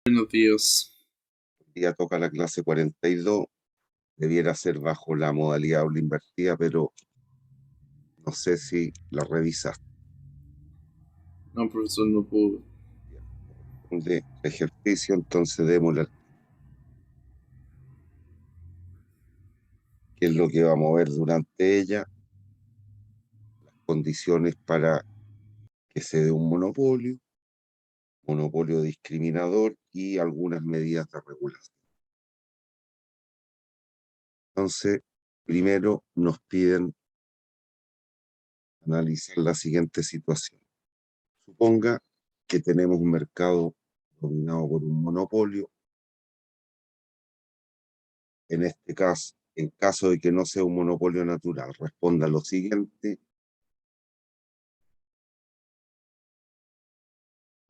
Buenos días. Ya toca la clase 42, debiera ser bajo la modalidad aula invertida, pero no sé si la revisaste. No, profesor, no puedo. De ejercicio, entonces démosle qué es lo que vamos a ver durante ella, condiciones para que se dé un monopolio discriminador y algunas medidas de regulación. Entonces, primero nos piden analizar la siguiente situación. Suponga que tenemos un mercado dominado por un monopolio. En este caso, en caso de que no sea un monopolio natural, responda lo siguiente.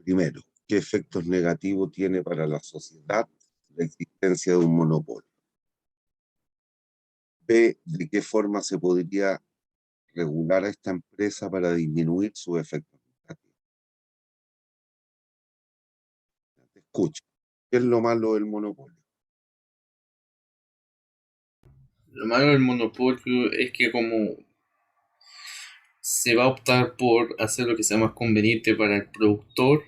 Primero, ¿qué efectos negativos tiene para la sociedad la existencia de un monopolio? B, ¿de qué forma se podría regular a esta empresa para disminuir sus efectos negativos? Te escucho. ¿Qué es lo malo del monopolio? Lo malo del monopolio es que como se va a optar por hacer lo que sea más conveniente para el productor,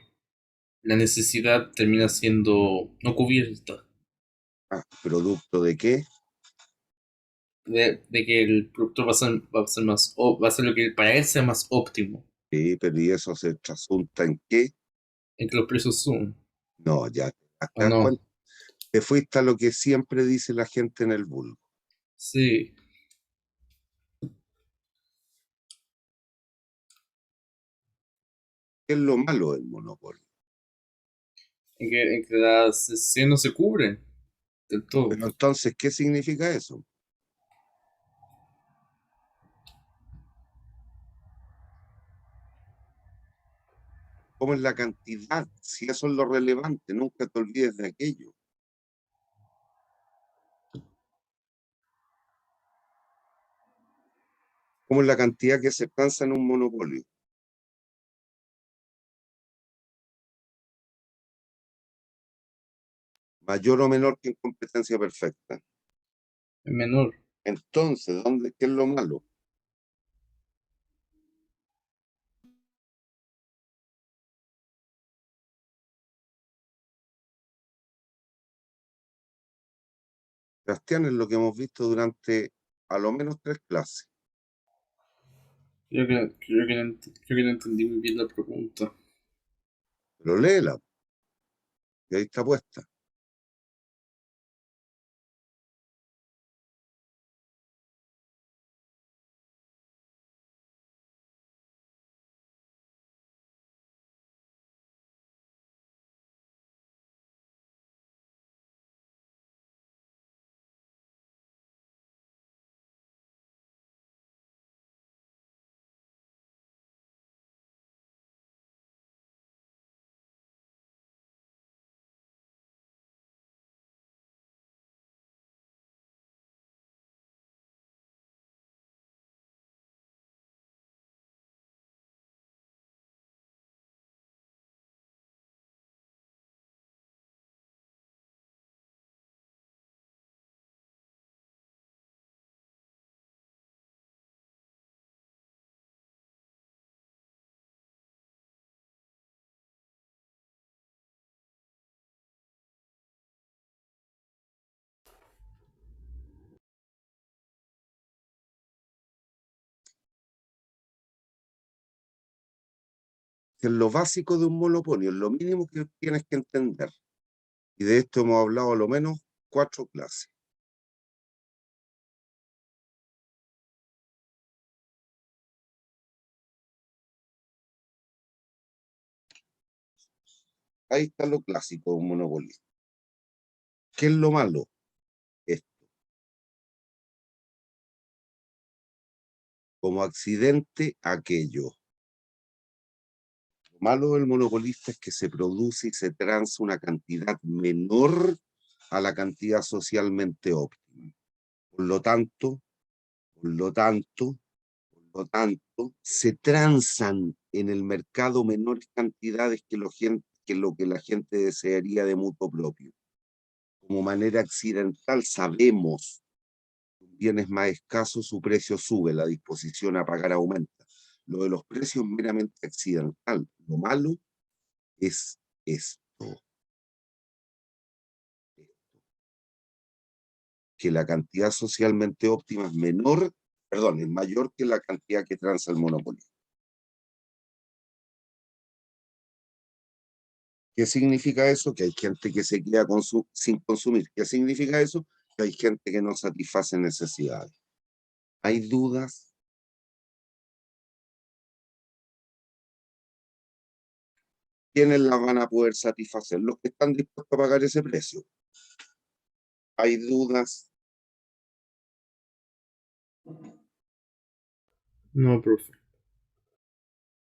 la necesidad termina siendo no cubierta. Ah, ¿producto de qué? De que el productor va a ser más, va a ser lo que para él sea más óptimo, Sí, pero ¿y eso se trasunta en qué? en que los precios suben, No, ya te ¿o das no? cuenta. Te fuiste a lo que siempre dice la gente en el vulgo. Sí, ¿Qué es lo malo del monopolio? en que las necesidades no se cubren del todo. Pero entonces, ¿qué significa eso? ¿Cómo es la cantidad? Si eso es lo relevante, nunca te olvides de aquello. ¿Cómo es la cantidad que se alcanza en un monopolio? Mayor o menor que en competencia perfecta. Es menor. Entonces, ¿qué es lo malo? Sebastián, es lo que hemos visto durante a lo menos 3 clases. Creo que no entendí muy bien la pregunta. Pero léela, y ahí está puesta. Que es lo básico de un monopolio, es lo mínimo que tienes que entender. Y de esto hemos hablado a lo menos 4 clases. Ahí está lo clásico de un monopolista. ¿Qué es lo malo? Esto. Como accidente, aquello. Lo malo del monopolista es que se produce y se transa una cantidad menor a la cantidad socialmente óptima. Por lo tanto, por lo tanto, por lo tanto, se transan en el mercado menores cantidades que que lo que la gente desearía de mutuo propio. Como manera accidental sabemos que un bien es más escaso, su precio sube, la disposición a pagar aumenta. Lo de los precios es meramente accidental. Lo malo es esto, que la cantidad socialmente óptima es menor, perdón, es mayor que la cantidad que transa el monopolio. ¿Qué significa eso? Que hay gente que se queda sin consumir. ¿Qué significa eso? Que hay gente que no satisface necesidades. ¿Hay dudas? ¿Quiénes las van a poder satisfacer? Los que están dispuestos a pagar ese precio. ¿Hay dudas? No, profe.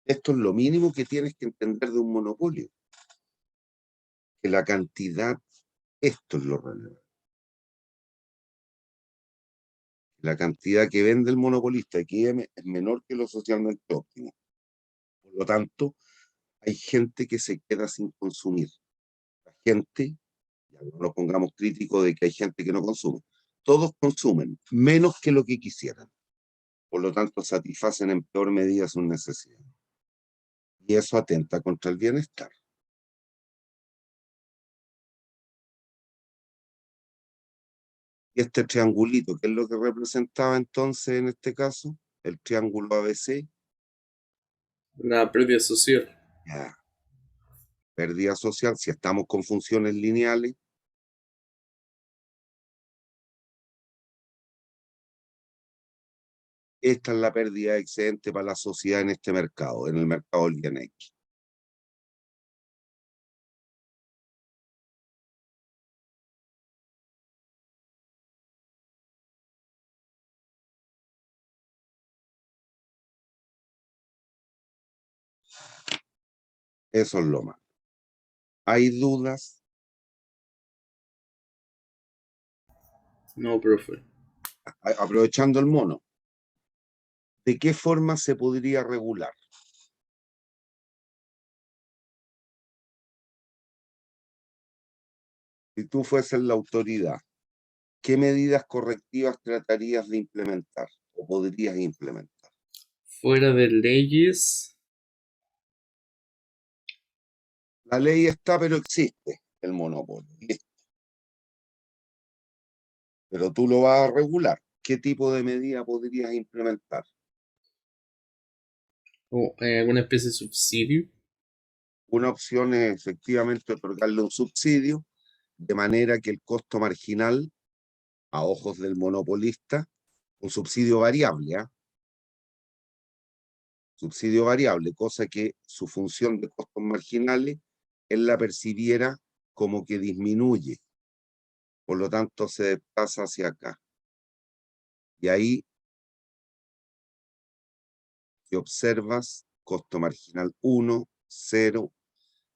Esto es lo mínimo que tienes que entender de un monopolio. Que la cantidad, esto es lo relevante. La cantidad que vende el monopolista XM es menor que lo socialmente óptimo. Por lo tanto, hay gente que se queda sin consumir. La gente, ya no nos pongamos críticos de que hay gente que no consume. Todos consumen, menos que lo que quisieran. Por lo tanto, satisfacen en peor medida sus necesidades. Y eso atenta contra el bienestar. Y este triangulito, ¿qué es lo que representaba entonces en este caso? El triángulo ABC, La pérdida social. ya, pérdida social, si estamos con funciones lineales, esta es la pérdida excedente para la sociedad en este mercado, en el mercado del bien X. Eso es lo malo. ¿Hay dudas? No, profe. Aprovechando el mono, ¿de qué forma se podría regular? Si tú fueses la autoridad, ¿qué medidas correctivas tratarías de implementar o podrías implementar? Fuera de leyes. La ley está, pero existe el monopolio. Listo. Pero tú lo vas a regular. ¿Qué tipo de medida podrías implementar? O alguna especie de subsidio. Una opción es efectivamente otorgarle un subsidio, de manera que el costo marginal, a ojos del monopolista, un subsidio variable, ¿eh? Subsidio variable, cosa que su función de costos marginales él la percibiera como que disminuye, por lo tanto se desplaza hacia acá. Y ahí, si observas, costo marginal 1, 0,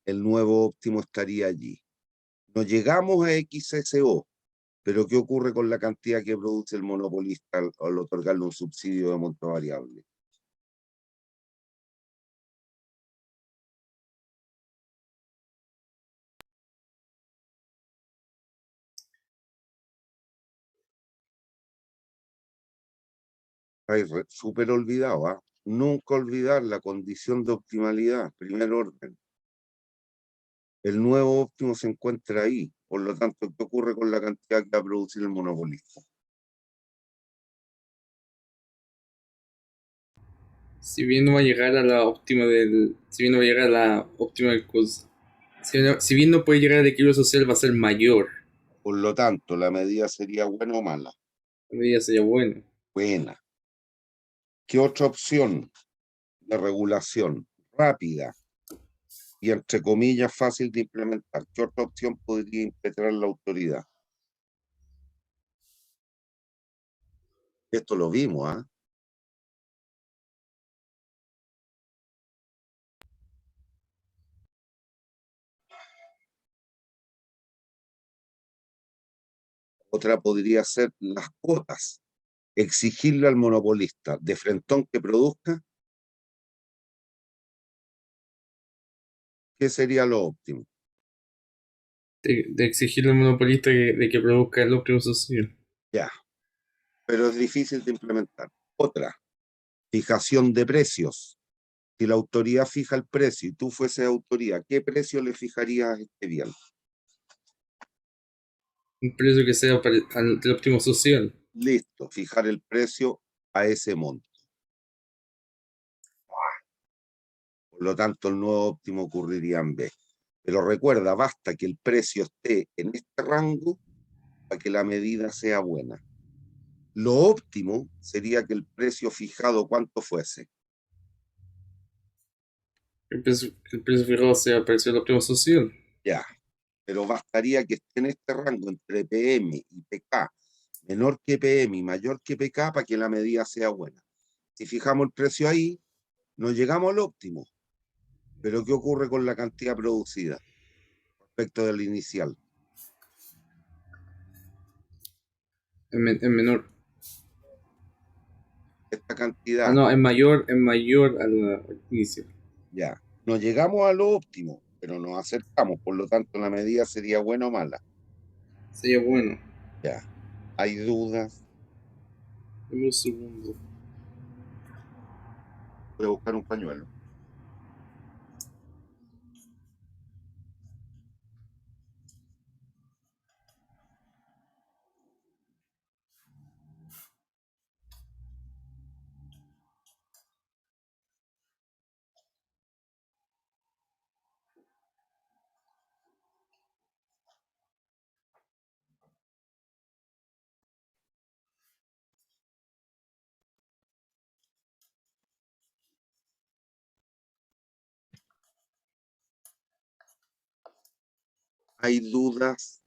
el nuevo óptimo estaría allí. No llegamos a XSO, pero ¿qué ocurre con la cantidad que produce el monopolista al otorgarle un subsidio de monto variable? Ay, súper olvidado, ¿ah? Nunca olvidar la condición de optimalidad, primer orden. El nuevo óptimo se encuentra ahí. Por lo tanto, ¿qué ocurre con la cantidad que va a producir el monopolista? Si bien no va a llegar a la óptima del. Si bien no va a llegar a la óptima del costo. Si bien no puede llegar al equilibrio social, va a ser mayor. Por lo tanto, la medida sería buena o mala. La medida sería buena. Buena. ¿Qué otra opción de regulación rápida y entre comillas fácil de implementar? ¿Qué otra opción podría implementar la autoridad? Esto lo vimos, ¿ah? Otra podría ser las cuotas. Exigirle al monopolista de frentón que produzca ¿Qué sería lo óptimo? De exigirle al monopolista de que produzca el óptimo social. Ya, pero es difícil de implementar. Otra, fijación de precios. Si la autoridad fija el precio y tú fueses autoridad, ¿qué precio le fijarías a este bien? Un precio que sea para el óptimo social. Listo, fijar el precio a ese monto. Por lo tanto, el nuevo óptimo ocurriría en B. Pero recuerda, basta que el precio esté en este rango para que la medida sea buena. Lo óptimo sería que el precio fijado cuánto fuese. El precio fijado sea el precio del óptimo social. Ya, pero bastaría que esté en este rango entre PM y PK, menor que PM y mayor que PK para que la medida sea buena. Si fijamos el precio ahí, no llegamos al óptimo. Pero ¿qué ocurre con la cantidad producida respecto del inicial? En menor. Esta Ah, cantidad, no, es mayor al inicio. ya, no llegamos a lo óptimo, pero nos acercamos, por lo tanto la medida sería buena o mala. Sería bueno. Ya, hay dudas, Dame un segundo. voy a buscar un pañuelo. Hay dudas,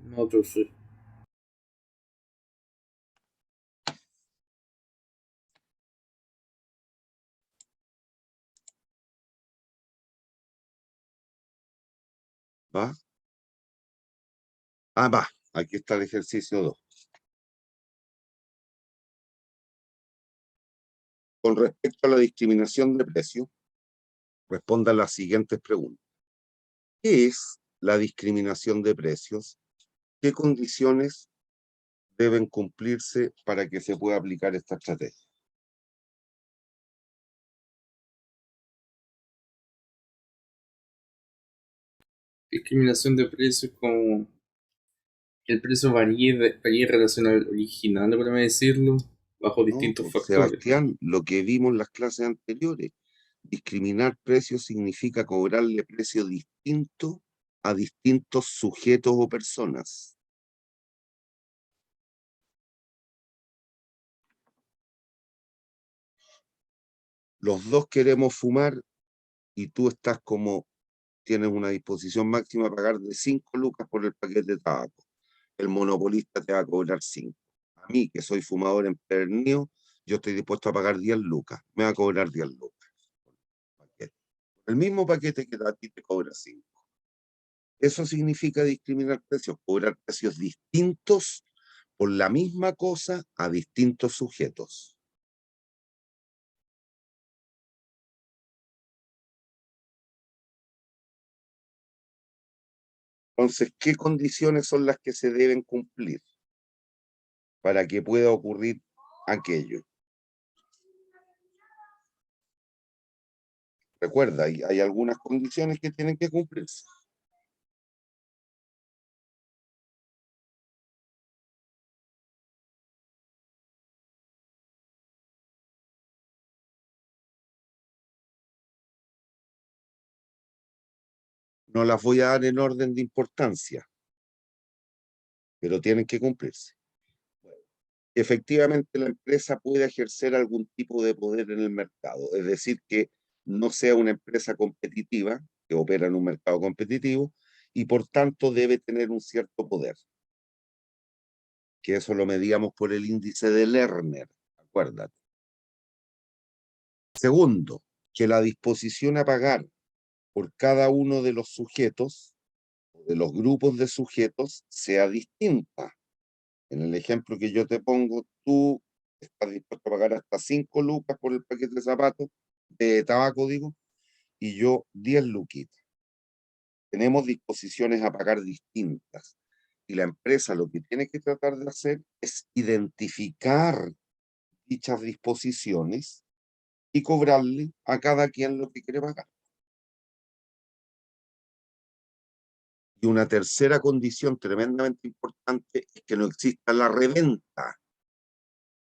No, profe. ¿va? Ah, va, aquí está el ejercicio 2. Con respecto a la discriminación de precios, responda las siguientes preguntas. ¿Qué es la discriminación de precios? ¿Qué condiciones deben cumplirse para que se pueda aplicar esta estrategia? Discriminación de precios como que el precio varíe en relación al original, por así decirlo, bajo No, distintos pues, factores. Sebastián, lo que vimos en las clases anteriores, discriminar precios significa cobrarle precio distinto a distintos sujetos o personas. Los dos queremos fumar y tú estás como, tienes una disposición máxima a pagar de 5 lucas por el paquete de tabaco. El monopolista te va a cobrar 5. A mí, que soy fumador empedernido, yo estoy dispuesto a pagar 10 lucas. Me va a cobrar 10 lucas. El mismo paquete que a ti te cobra 5. Eso significa discriminar precios, cobrar precios distintos por la misma cosa a distintos sujetos. Entonces, ¿qué condiciones son las que se deben cumplir para que pueda ocurrir aquello? Recuerda, hay algunas condiciones que tienen que cumplirse. No las voy a dar en orden de importancia, pero tienen que cumplirse. Efectivamente, la empresa puede ejercer algún tipo de poder en el mercado, es decir, que no sea una empresa competitiva, que opera en un mercado competitivo, y por tanto debe tener un cierto poder, que eso lo medíamos por el índice de Lerner, acuérdate. Segundo, que la disposición a pagar por cada uno de los sujetos, de los grupos de sujetos, sea distinta. En el ejemplo que yo te pongo, tú estás dispuesto a pagar hasta 5 lucas por el paquete de zapatos, de tabaco digo, y yo 10 luquitas. Tenemos disposiciones a pagar distintas. Y la empresa lo que tiene que tratar de hacer es identificar dichas disposiciones y cobrarle a cada quien lo que quiere pagar. Y una tercera condición tremendamente importante es que no exista la reventa.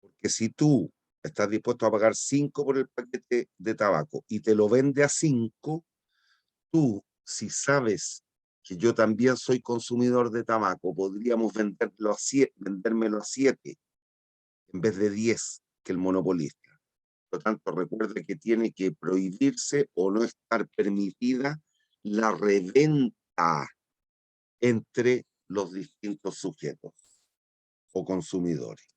Porque si tú estás dispuesto a pagar 5 por el paquete de tabaco y te lo vende a 5, tú, si sabes que yo también soy consumidor de tabaco, podríamos vendérmelo a 7 en vez de 10 que el monopolista. Por lo tanto, recuerde que tiene que prohibirse o no estar permitida la reventa entre los distintos sujetos o consumidores.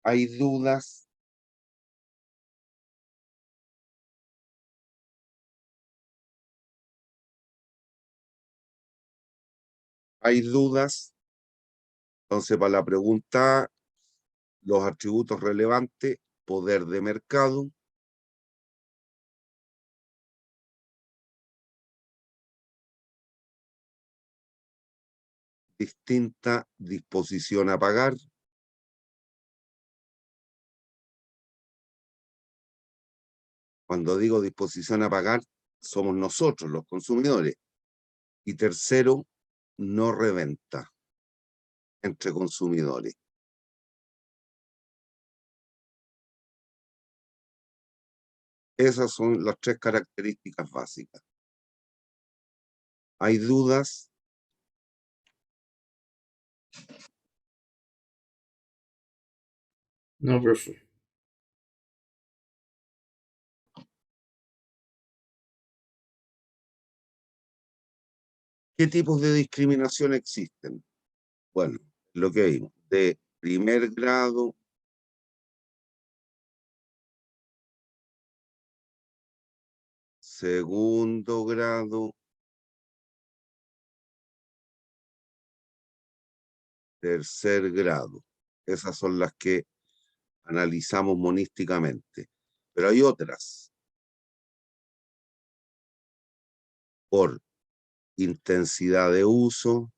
¿Hay dudas? ¿Hay dudas? Entonces, para la pregunta, los atributos relevantes, poder de mercado, distinta disposición a pagar, cuando digo disposición a pagar, somos nosotros, los consumidores. Y tercero, no reventa entre consumidores. Esas son las 3 características básicas. ¿Hay dudas? No, profe. ¿Qué tipos de discriminación existen? Bueno, lo que vimos, de primer grado, segundo grado, tercer grado. Esas son las que analizamos monísticamente. Pero hay otras. Por intensidad de uso,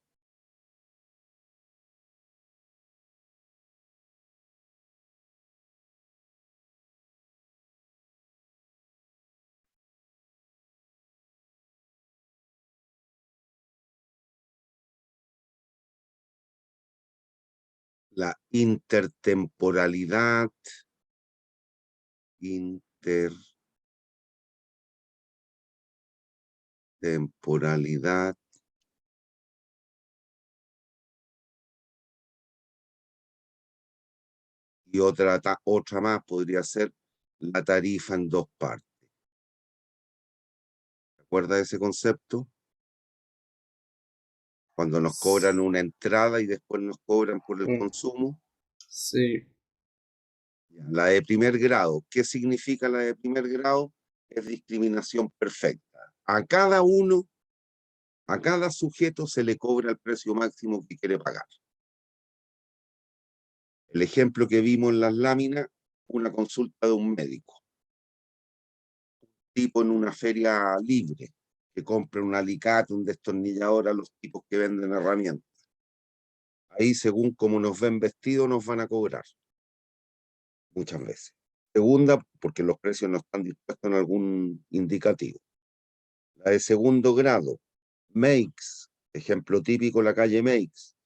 la intertemporalidad, y otra más podría ser la tarifa en 2 partes. ¿Recuerda ese concepto? Cuando nos cobran una entrada y después nos cobran por el consumo. Sí. La de primer grado. ¿Qué significa la de primer grado? Es discriminación perfecta. A cada sujeto se le cobra el precio máximo que quiere pagar. El ejemplo que vimos en las láminas, una consulta de un médico. Tipo en una feria libre, que compra un alicate, un destornillador a los tipos que venden herramientas. Ahí, según cómo nos ven vestidos, nos van a cobrar. Muchas veces. Segunda, porque los precios no están dispuestos en algún indicativo. La de segundo grado, Makes, ejemplo típico, la calle Makes,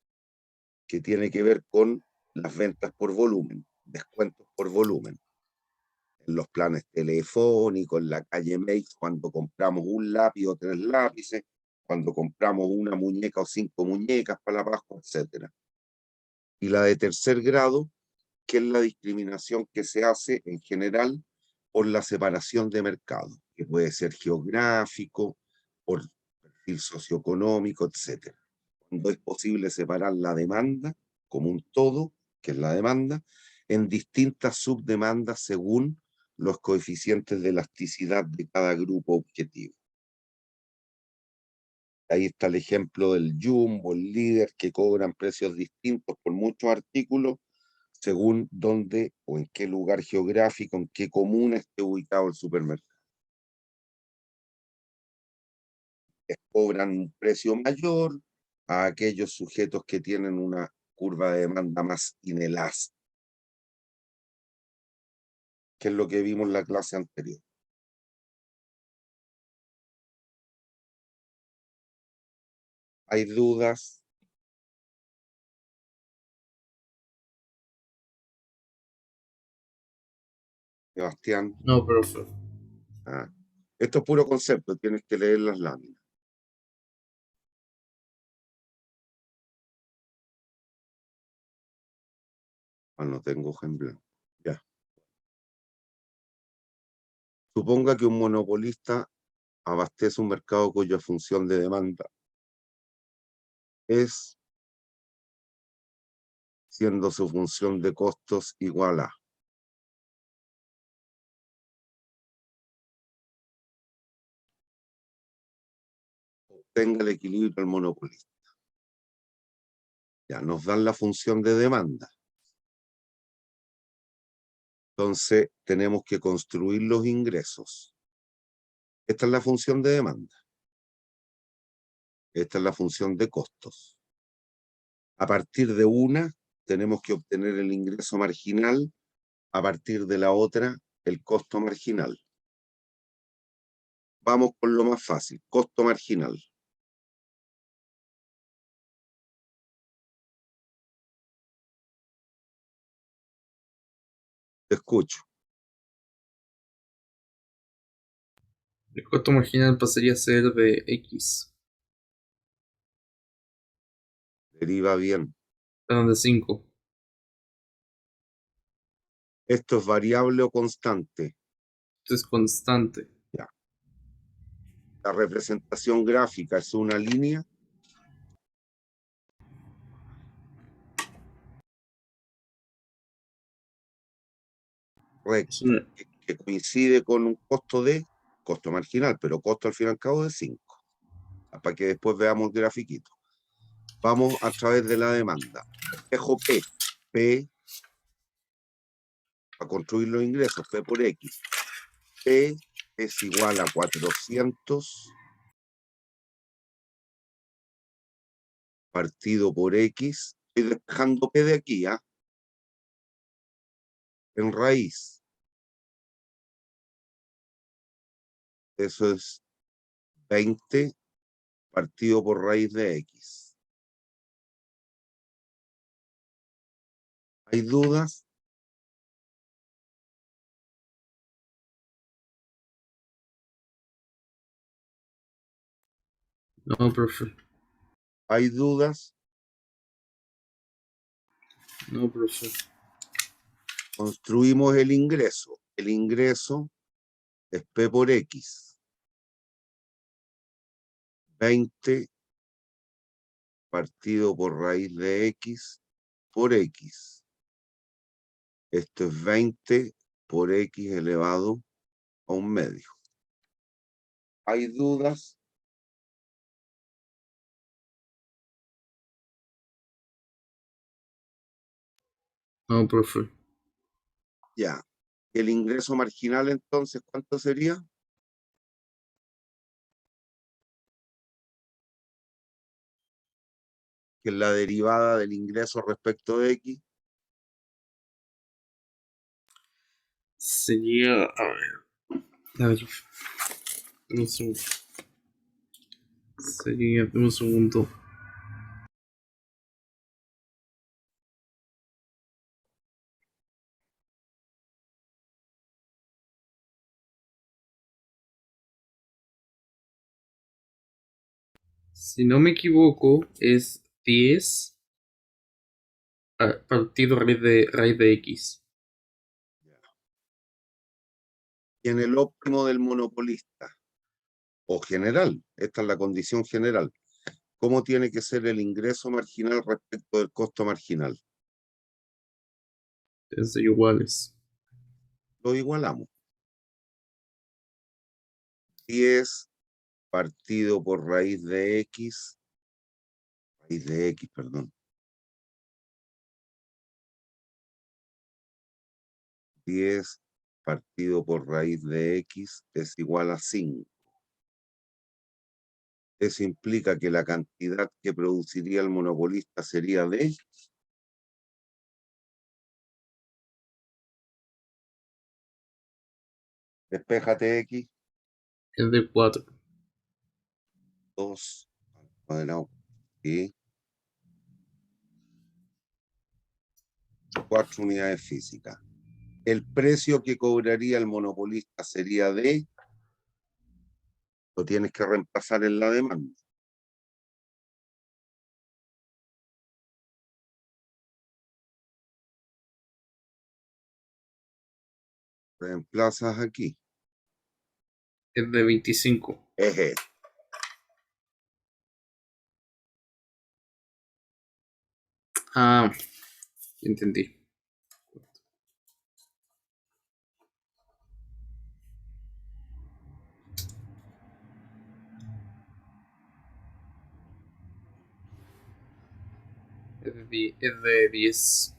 que tiene que ver con las ventas por volumen, descuentos por volumen. En los planes telefónicos, en la calle Makes, cuando compramos un lápiz o 3 lápices, cuando compramos una muñeca o 5 muñecas para la Pascua, etc. Y la de tercer grado, que es la discriminación que se hace en general por la separación de mercado, que puede ser geográfico, por perfil socioeconómico, etc. Cuando es posible separar la demanda como un todo, que es la demanda, en distintas subdemandas según los coeficientes de elasticidad de cada grupo objetivo. Ahí está el ejemplo del Jumbo, el Líder, que cobran precios distintos por muchos artículos según dónde o en qué lugar geográfico, en qué comuna esté ubicado el supermercado. Les cobran un precio mayor a aquellos sujetos que tienen una curva de demanda más inelástica, que es lo que vimos en la clase anterior. ¿Hay dudas? Sebastián. No, profe. Ah, esto es puro concepto, tienes que leer las láminas. Ah, no tengo hoja en blanco. Ya. Suponga que un monopolista abastece un mercado cuya función de demanda es, siendo su función de costos igual a. Obtenga el equilibrio del monopolista. Ya, nos dan la función de demanda. Entonces, tenemos que construir los ingresos. Esta es la función de demanda. Esta es la función de costos. A partir de una, tenemos que obtener el ingreso marginal. A partir de la otra, el costo marginal. Vamos con lo más fácil, costo marginal. Te escucho. El costo marginal pasaría a ser de X, Deriva bien. perdón, de 5. ¿Esto es variable o constante? Esto es constante. Ya. La representación gráfica es una línea Es recta una- que coincide con un costo marginal, pero costo al fin y al cabo de 5. Para que después veamos el grafiquito. Vamos a través de la demanda. Espejo P. P para construir los ingresos, P por X. P es igual a 400 partido por X. Estoy despejando P de aquí, ¿ah? En raíz. Eso es 20 partido por raíz de X. ¿Hay dudas? No, profe. ¿Hay dudas? No, profe. Construimos el ingreso. El ingreso es P por X. 20 partido por raíz de X por X. Esto es 20 por X elevado a un medio. ¿Hay dudas? No, profe. Ya. ¿El ingreso marginal entonces cuánto sería? Que es la derivada del ingreso respecto de X. Sería. A ver, un segundo. Sería. Un segundo. Si no me equivoco, es 10 partido raíz de X. Y en el óptimo del monopolista, o general, esta es la condición general, ¿cómo tiene que ser el ingreso marginal respecto del costo marginal? Es iguales. Lo igualamos. 10 partido por raíz de X, perdón. 10 partido por raíz de X es igual a 5. Eso implica que la cantidad que produciría el monopolista sería de... Despéjate X. Es de 4. 2 al cuadrado y 4 unidades físicas. El precio que cobraría el monopolista sería de... Lo tienes que reemplazar en la demanda. Reemplazas aquí. Es de 25. Eje. Ah, entendí. Es de 10.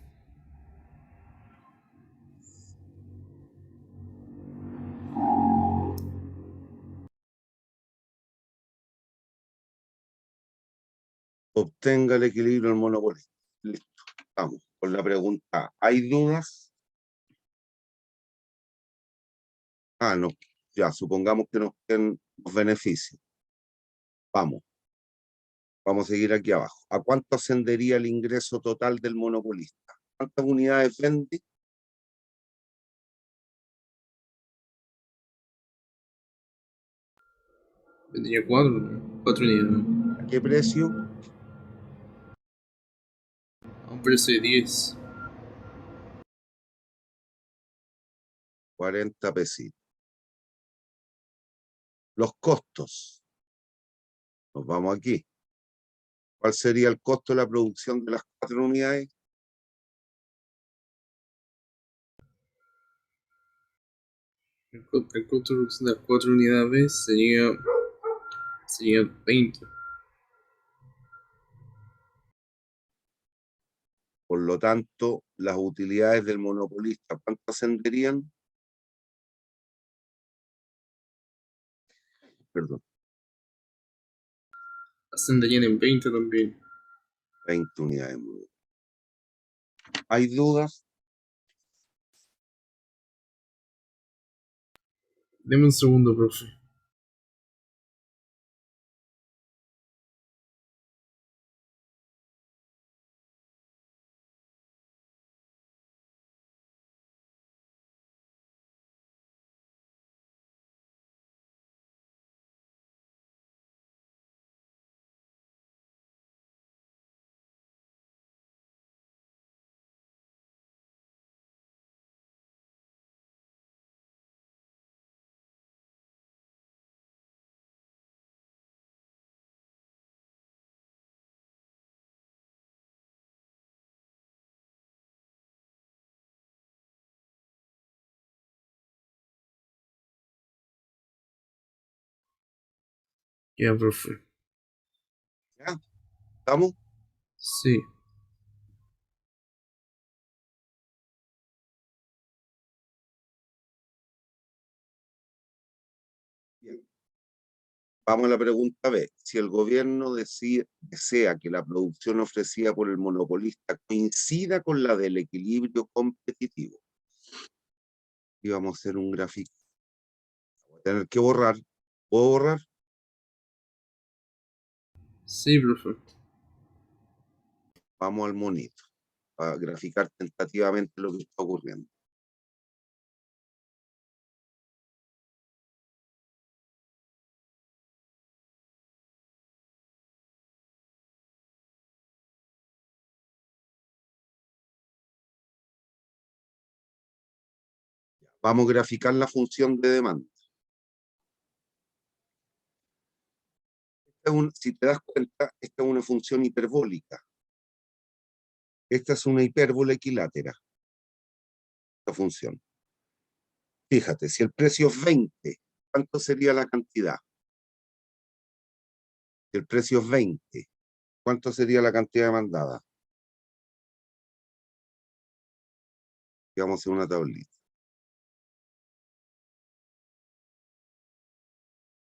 Obtenga el equilibrio del monopolista. Listo. Vamos con la pregunta. ¿Hay dudas? No. Ya, supongamos que nos den los beneficios. Vamos. Vamos a seguir aquí abajo. ¿A cuánto ascendería el ingreso total del monopolista? ¿Cuántas unidades vende? Vendría 4. 4 unidades. ¿A qué precio? A un precio de 10. 40 pesitos. Los costos. Nos vamos aquí. ¿Cuál sería el costo de la producción de las 4 unidades? El costo de las 4 unidades sería 20. Por lo tanto, las utilidades del monopolista, ¿cuánto ascenderían? Perdón, Ascenderían en 20 también. 20 unidades. ¿Hay dudas? Deme un segundo, profe. Ya, profe. ¿Ya? ¿Estamos? Sí. Bien. Vamos a la pregunta B. Si el gobierno desea que la producción ofrecida por el monopolista coincida con la del equilibrio competitivo, y vamos a hacer un gráfico. Voy a tener que borrar. ¿Puedo borrar? Sí, profe. Vamos al monito, para graficar tentativamente lo que está ocurriendo. Vamos a graficar la función de demanda. Si te das cuenta, esta es una función hiperbólica. Esta es una hipérbola equilátera, esta función. Fíjate, si el precio es 20, ¿cuánto sería la cantidad? Si el precio es 20, ¿cuánto sería la cantidad demandada? Digamos en una tablita.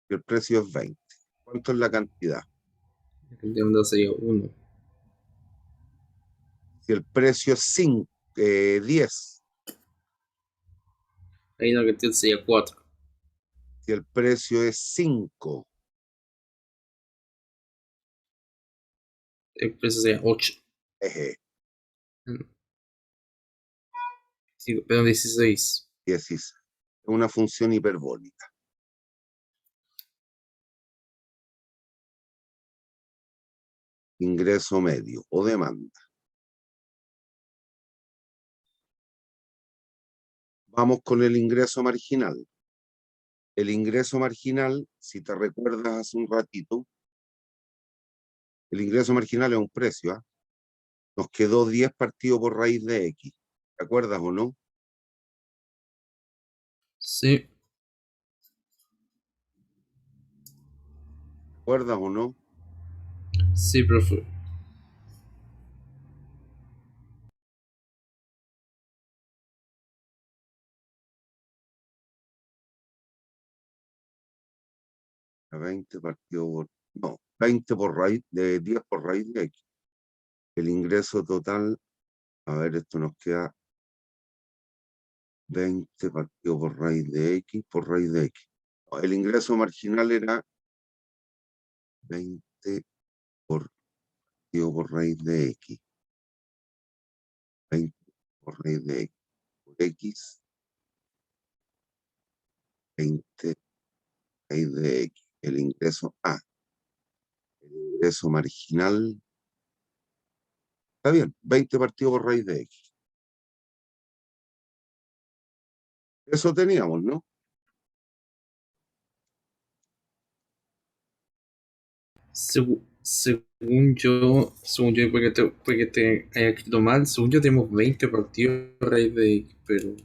Si el precio es 20, ¿cuánto es la cantidad? La cantidad demandada sería 1. Si el precio es 5, 10, Ahí la cantidad sería 4. si el precio es 5, El precio sería 8. eje, Sí, perdón, 16. 16. Es una función hiperbólica. Ingreso medio o demanda. Vamos con el ingreso marginal. El ingreso marginal, si te recuerdas hace un ratito, el ingreso marginal es un precio, ¿ah? Nos quedó 10 partido por raíz de X. ¿Te acuerdas o no? Sí, ¿Te acuerdas o no? sí, profe. A 20 partido por... No, 20 por raíz de 10 por raíz de X. El ingreso total, a ver, esto nos queda 20 partido por raíz de X por raíz de X. No, el ingreso marginal era 20 por partido por raíz de X. 20 por raíz de X por X, 20 raíz de X. El ingreso A. El ingreso marginal, está bien, 20 partido por raíz de X. Eso teníamos, ¿no? Según yo, porque te haya escrito mal, según yo tenemos 20 partidos a raíz de X, pero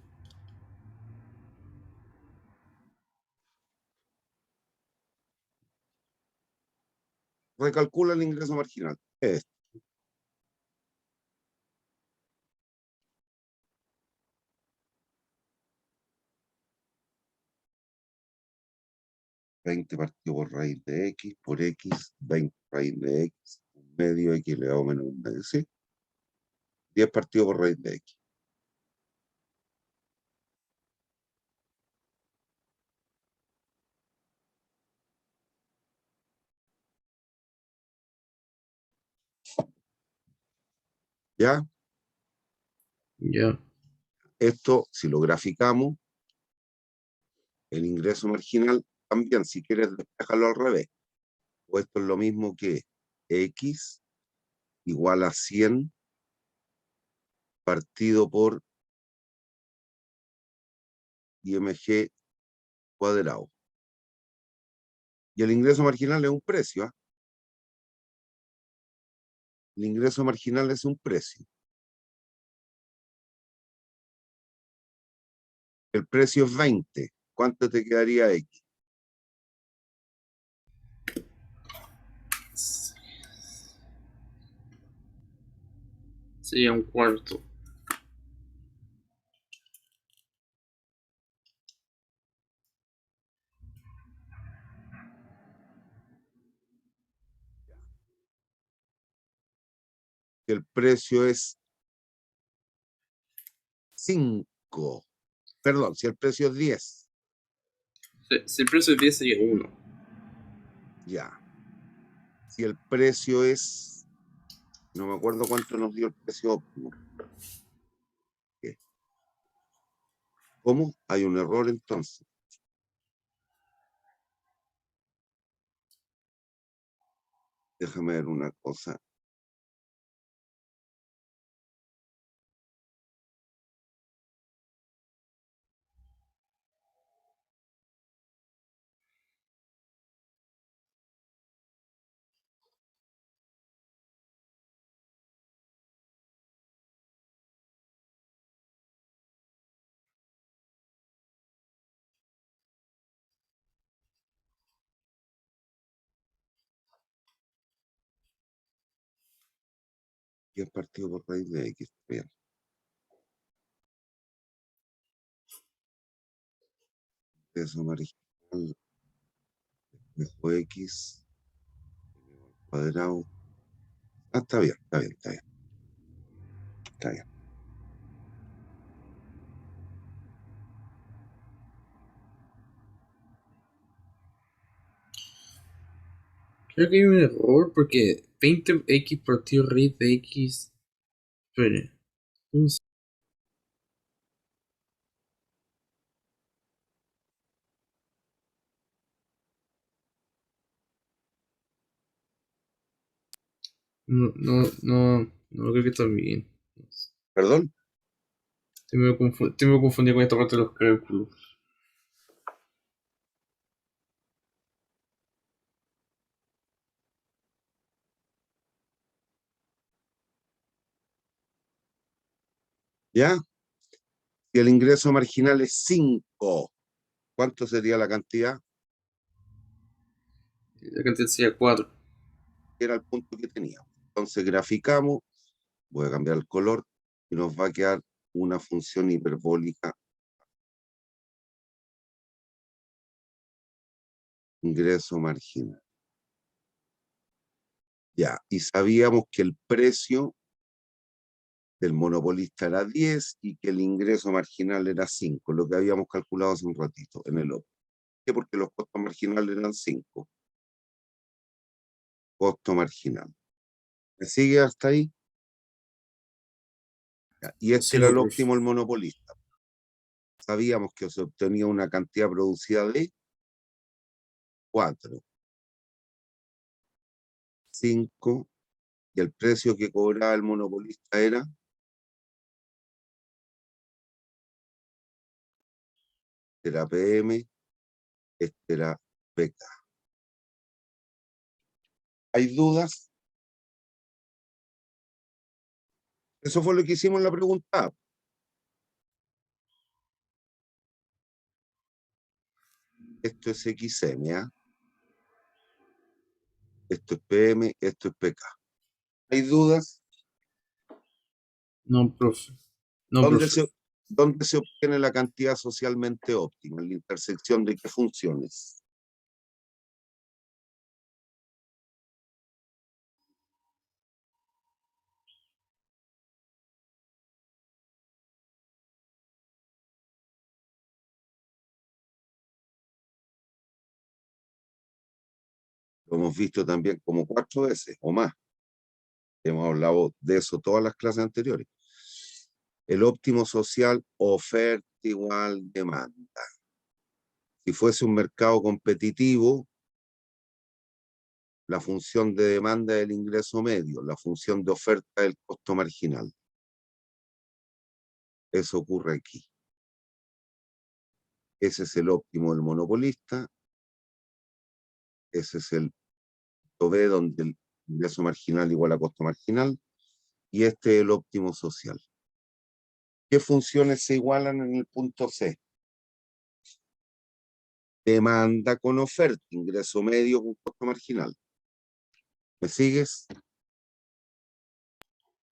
Recalcula el ingreso marginal. Es 20 partido por raíz de X por X, 20 raíz de X, un medio X elevado a menos un medio, ¿sí? 10 partido por raíz de X. ¿Ya? ya, Esto, si lo graficamos, el ingreso marginal también, si quieres dejarlo al revés, o esto es lo mismo que X igual a 100 partido por IMG cuadrado. Y el ingreso marginal es un precio, ¿ah? El ingreso marginal es un precio. El precio es 20. ¿Cuánto te quedaría X? sería un cuarto. El precio es 5. Perdón, si el precio es 10, Si el precio de 10 sería 1. ya. Si el precio es, no me acuerdo cuánto nos dio el precio óptimo. ¿Qué? ¿Cómo? Hay un error entonces. Déjame ver una cosa. 10 partido por raíz de X. Bien. Eso marginal bajo X cuadrado. Ah, está bien, está bien, está bien. Está bien. Creo que hay un error porque 20x partido raíz de X. Espere. No, no, no, no creo que está bien. ¿Perdón? Estoy medio confundido con esta parte de los cálculos. ¿Ya? Si el ingreso marginal es 5, ¿cuánto sería la cantidad? La cantidad sería 4. Era el punto que teníamos. Entonces graficamos, voy a cambiar el color y nos va a quedar una función hiperbólica. Ingreso marginal. Ya, y sabíamos que el precio del monopolista era 10 y que el ingreso marginal era 5, lo que habíamos calculado hace un ratito en el otro. ¿Por qué? Porque los costos marginales eran 5. Costo marginal. ¿Me sigue hasta ahí? Ya, y este era Sigo, el profe. óptimo el monopolista. Sabíamos que se obtenía una cantidad producida de 4, 5, y el precio que cobraba el monopolista era, era PM, este era PK. ¿Hay dudas? Eso fue lo que hicimos en la pregunta. Esto es XM, ¿ah? Esto es PM, esto es PK. ¿Hay dudas? No, profe. No, ¿Dónde profe. se, dónde se obtiene la cantidad socialmente óptima? ¿En la intersección de qué funciones? Lo hemos visto también como 4 veces o más. Hemos hablado de eso todas las clases anteriores. El óptimo social, oferta igual demanda. Si fuese un mercado competitivo, la función de demanda es el ingreso medio, la función de oferta es el costo marginal. Eso ocurre aquí. Ese es el óptimo del monopolista. Ese es el punto B, donde el ingreso marginal igual a costo marginal. Y este es el óptimo social. ¿Qué funciones se igualan en el punto C? Demanda con oferta, ingreso medio con costo marginal. ¿Me sigues?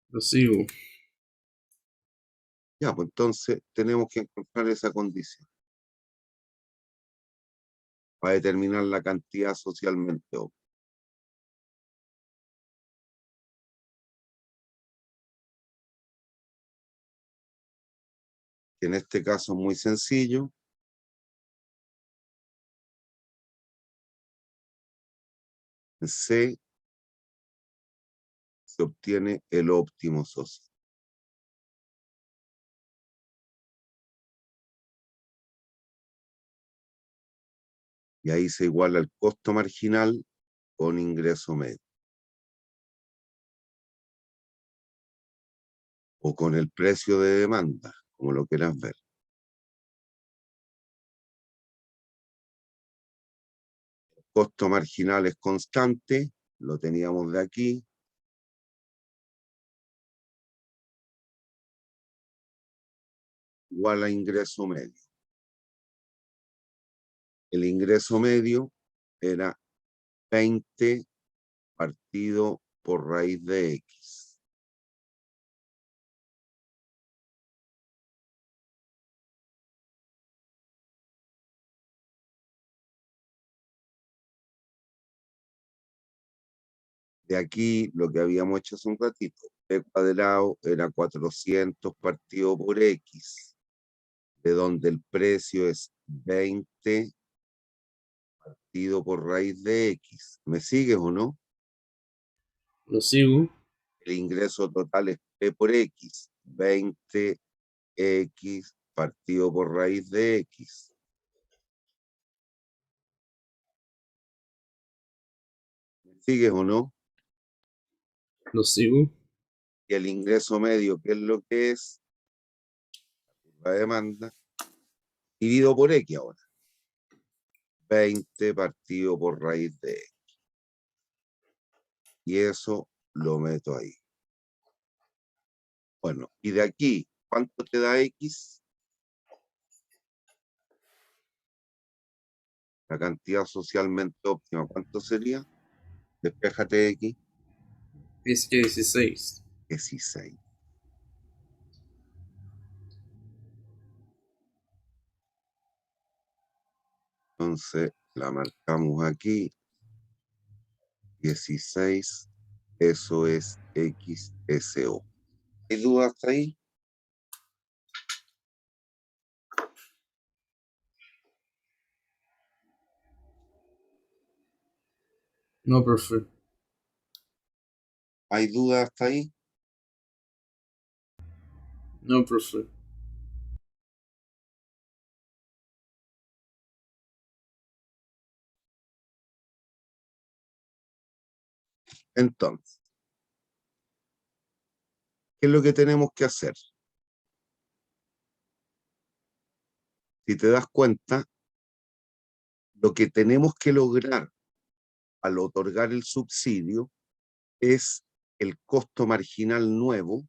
Lo sigo. Ya, pues entonces tenemos que encontrar esa condición para determinar la cantidad socialmente óptima. En este caso es muy sencillo. En C se obtiene el óptimo social. Y ahí se iguala el costo marginal con ingreso medio. O con el precio de demanda, como lo quieras ver. El costo marginal es constante, lo teníamos de aquí. Igual a ingreso medio. El ingreso medio era 20 partido por raíz de X. De aquí lo que habíamos hecho hace un ratito, p cuadrado era 400 partido por x, de donde el precio es 20 partido por raíz de x. ¿Me sigues o no? Lo sigo. El ingreso total es p por x, 20x partido por raíz de x. ¿Me sigues o no? Lo sigo. Y el ingreso medio, ¿qué es lo que es? La demanda, dividido por x ahora. 20 partido por raíz de x. Y eso lo meto ahí. Bueno, y de aquí, ¿cuánto te da x? La cantidad socialmente óptima, ¿cuánto sería? Despéjate x, Es que 16. 16. Entonces, la marcamos aquí, 16, eso es XSO. ¿Hay dudas hasta ahí? No, profe. ¿Hay dudas hasta ahí? No, profe. Entonces, ¿qué es lo que tenemos que hacer? Si te das cuenta, lo que tenemos que lograr al otorgar el subsidio es el costo marginal nuevo,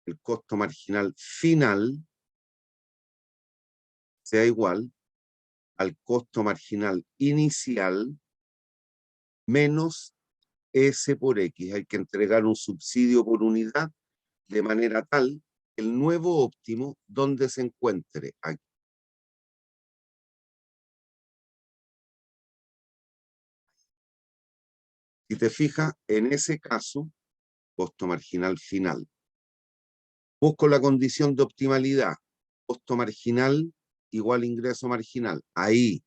el costo marginal final, sea igual al costo marginal inicial menos S por X. Hay que entregar un subsidio por unidad de manera tal que el nuevo óptimo donde se encuentre aquí. Si te fijas, en ese caso, costo marginal final. Busco la condición de optimalidad. Costo marginal igual ingreso marginal. Ahí,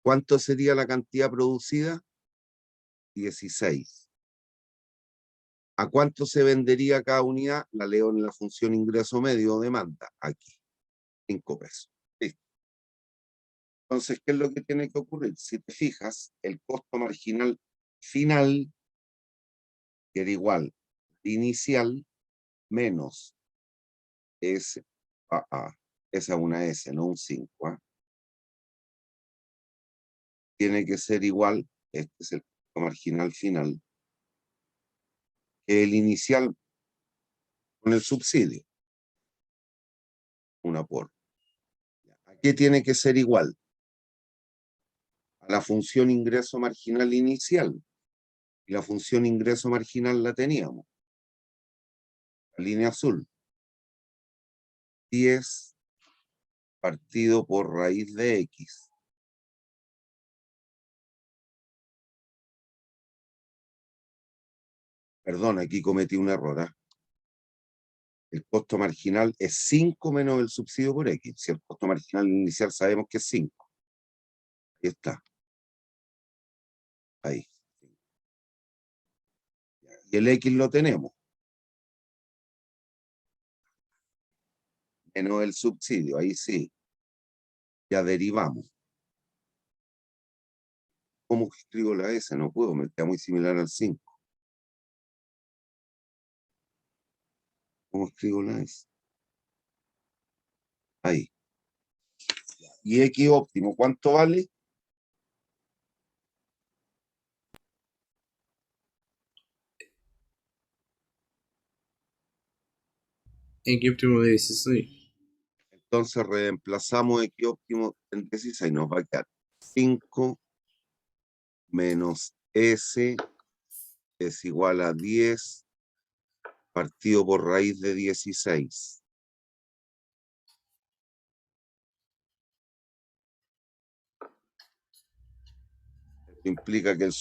¿cuánto sería la cantidad producida? 16. ¿A cuánto se vendería cada unidad? La leo en la función ingreso medio o demanda. Aquí, 5 pesos. Listo. Entonces, ¿qué es lo que tiene que ocurrir? Si te fijas, el costo marginal final era igual inicial menos S. Esa es una S, no un 5. Tiene que ser igual, este es el costo marginal final, que el inicial con el subsidio. Una por. ¿A qué tiene que ser igual? A la función ingreso marginal inicial. Y la función ingreso marginal la teníamos. La línea azul. 10 partido por raíz de X. Perdón, aquí cometí un error. El costo marginal es 5 menos el subsidio por X. Si el costo marginal inicial sabemos que es 5. Ahí está. Ahí. Y el X lo tenemos. Menos el subsidio. Ahí sí. Ya derivamos. ¿Cómo escribo la S? No puedo, me queda muy similar al 5. ¿Cómo escribo la S? Ahí. Y X óptimo, ¿cuánto vale? X óptimo de 16. Entonces reemplazamos X óptimo en 16. Nos va a quedar 5 menos S es igual a 10 partido por raíz de 16. Esto implica que el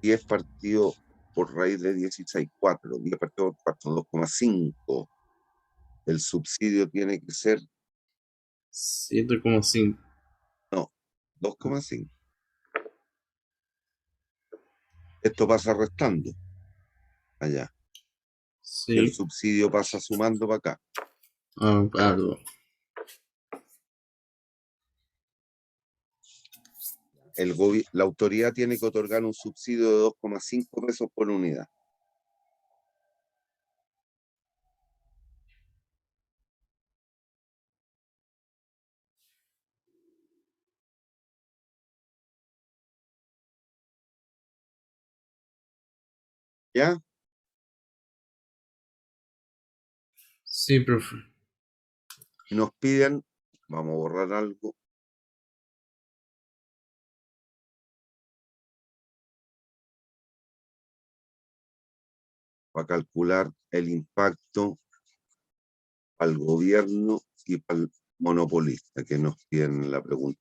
10 partido por raíz de 16, 4. 10 partidos por 4, 2,5. El subsidio tiene que ser, 7,5. no, 2,5. Esto pasa restando allá. Y el Sí. subsidio pasa sumando para acá. Ah, claro. La autoridad tiene que otorgar un subsidio de 2,5 pesos por unidad. ¿Ya? Sí, profe. Y nos piden, vamos a borrar algo, para calcular el impacto al gobierno y para el monopolista que nos piden la pregunta.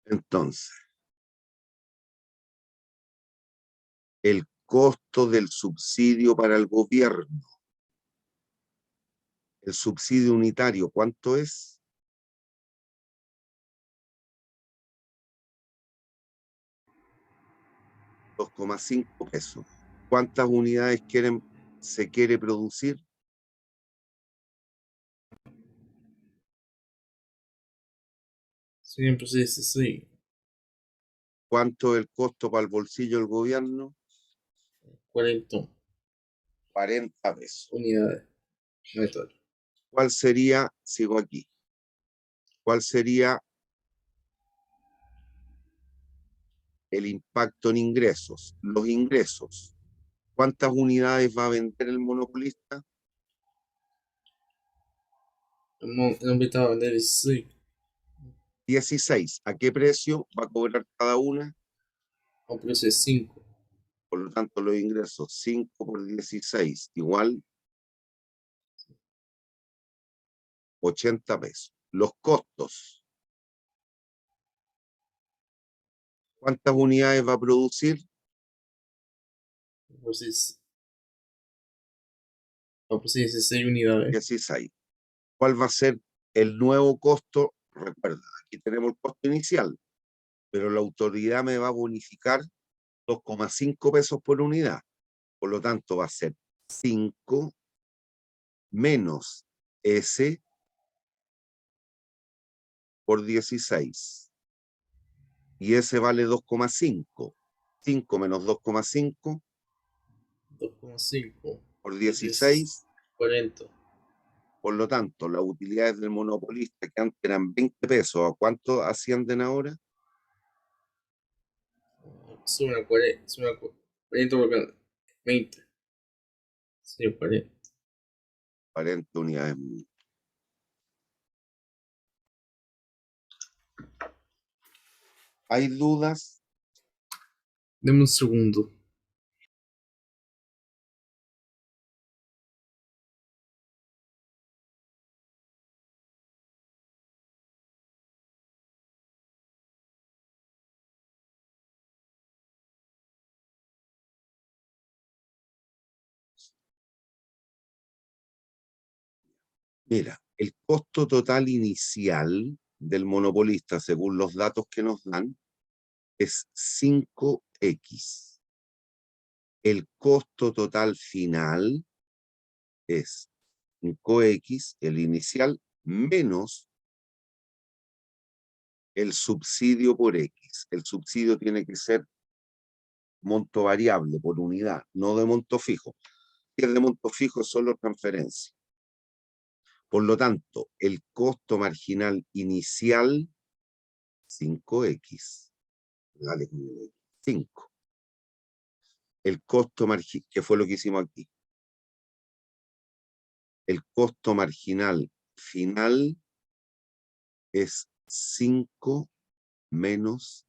Entonces, el costo del subsidio para el gobierno, el subsidio unitario, ¿cuánto es? 2,5 pesos. ¿Cuántas unidades se quiere producir? Siempre se dice sí. ¿Cuánto es el costo para el bolsillo del gobierno? 40 40 pesos. unidades. Metal. ¿Cuál sería, sigo aquí, cuál sería el impacto en ingresos? Los ingresos. ¿Cuántas unidades va a vender el monopolista? El invitado a vender sí. 16. ¿A qué precio va a cobrar cada una? A un precio de 5. Por lo tanto, los ingresos 5 por 16 igual 80 pesos. Los costos. ¿Cuántas unidades va a producir? Pues a pues 16 unidades. 16. ¿Cuál va a ser el nuevo costo? Recuerda, aquí tenemos el costo inicial, pero la autoridad me va a bonificar 2,5 pesos por unidad. Por lo tanto, va a ser 5 menos S por 16. Y ese vale 2,5. 5 menos 2,5 2,5. por Y 10, 16. 40. Por lo tanto, las utilidades del monopolista que antes eran 20 pesos, ¿a cuánto ascienden ahora? Sube a 40. Sube a 40 porque 20. Sí, 40. 40 unidades. ¿Hay dudas? Deme un segundo. Mira, el costo total inicial del monopolista, según los datos que nos dan, es 5X. El costo total final es 5X, el inicial, menos el subsidio por X. El subsidio tiene que ser monto variable por unidad, no de monto fijo. Si es de monto fijo, es solo transferencia. Por lo tanto, el costo marginal inicial, 5X. Dale, 5. El costo marginal, que fue lo que hicimos aquí. El costo marginal final es 5 menos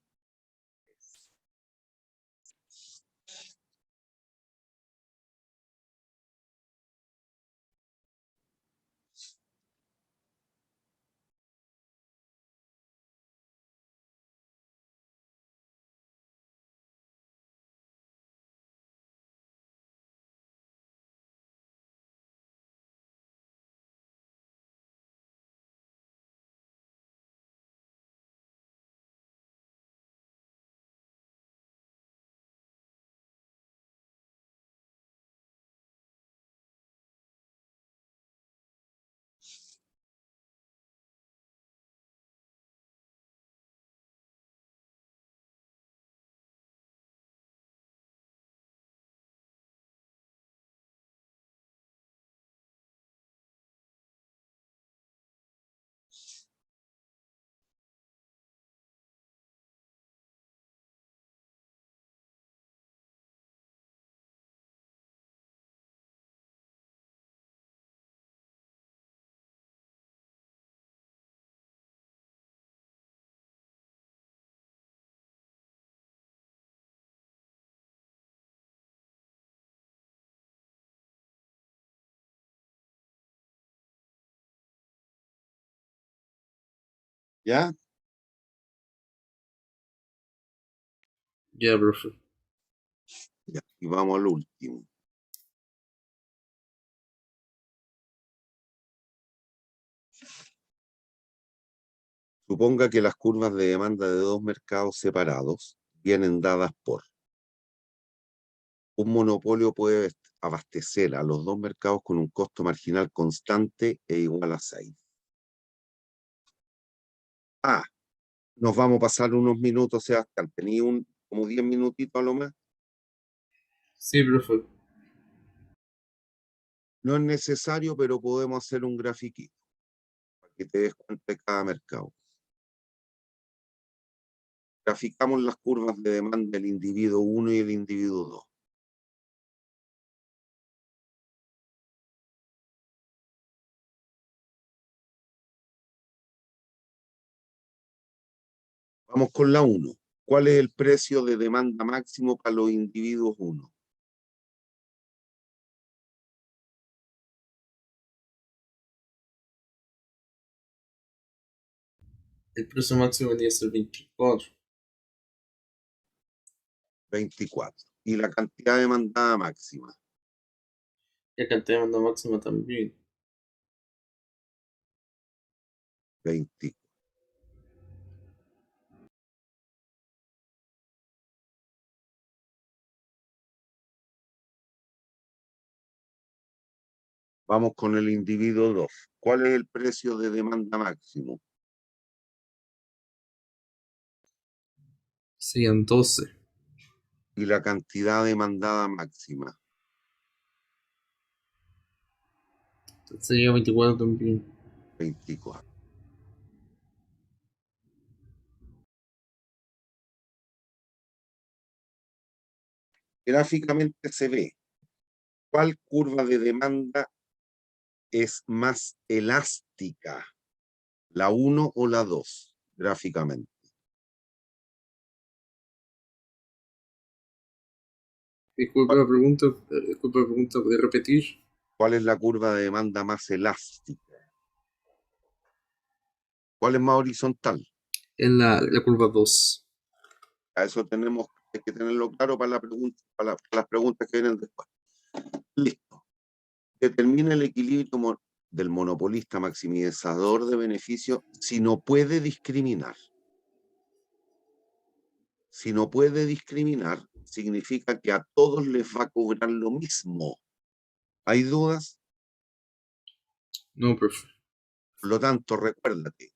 ¿Ya? Ya, profe. Ya. Y vamos al último. Suponga que las curvas de demanda de dos mercados separados vienen dadas por un monopolio puede abastecer a los dos mercados con un costo marginal constante e igual a 6. Ah, nos vamos a pasar unos minutos, Sebastián. Tenía como 10 minutitos a lo más. Sí, profe. No es necesario, pero podemos hacer un grafiquito para que te des cuenta de cada mercado. Graficamos las curvas de demanda del individuo 1 y el individuo 2. Vamos con la 1. ¿Cuál es el precio de demanda máximo para los individuos 1? El precio máximo vendría a ser 24. 24. Y la cantidad demandada máxima. Y la cantidad de demanda máxima también. 24. Vamos con el individuo 2. ¿Cuál es el precio de demanda máximo? Serían 12. Y la cantidad demandada máxima. Sería 24 también. 24. Gráficamente se ve cuál curva de demanda es más elástica, la 1 o la 2, gráficamente. Disculpe la pregunta, ¿puede repetir? ¿Cuál es la curva de demanda más elástica? ¿Cuál es más horizontal? Es la curva 2. A eso hay que tenerlo claro para, para las preguntas que vienen después. Listo. Determina el equilibrio del monopolista maximizador de beneficios si no puede discriminar. Si no puede discriminar, significa que a todos les va a cobrar lo mismo. ¿Hay dudas? No, profe. Por lo tanto, recuérdate,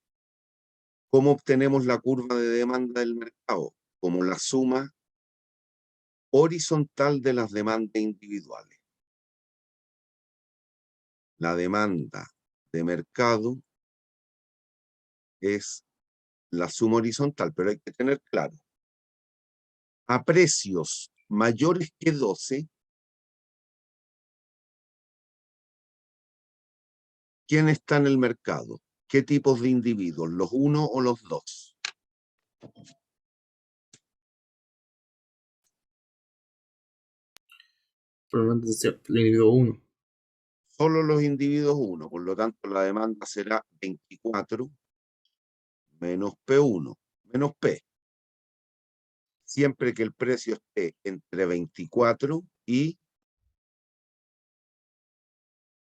¿cómo obtenemos la curva de demanda del mercado? Como la suma horizontal de las demandas individuales. La demanda de mercado es la suma horizontal, pero hay que tener claro, a precios mayores que 12, ¿quién está en el mercado? ¿Qué tipos de individuos? ¿Los 1 o los 2? Probablemente sea el individuo 1. Solo los individuos 1, por lo tanto la demanda será 24 menos P1 menos P, siempre que el precio esté entre 24 y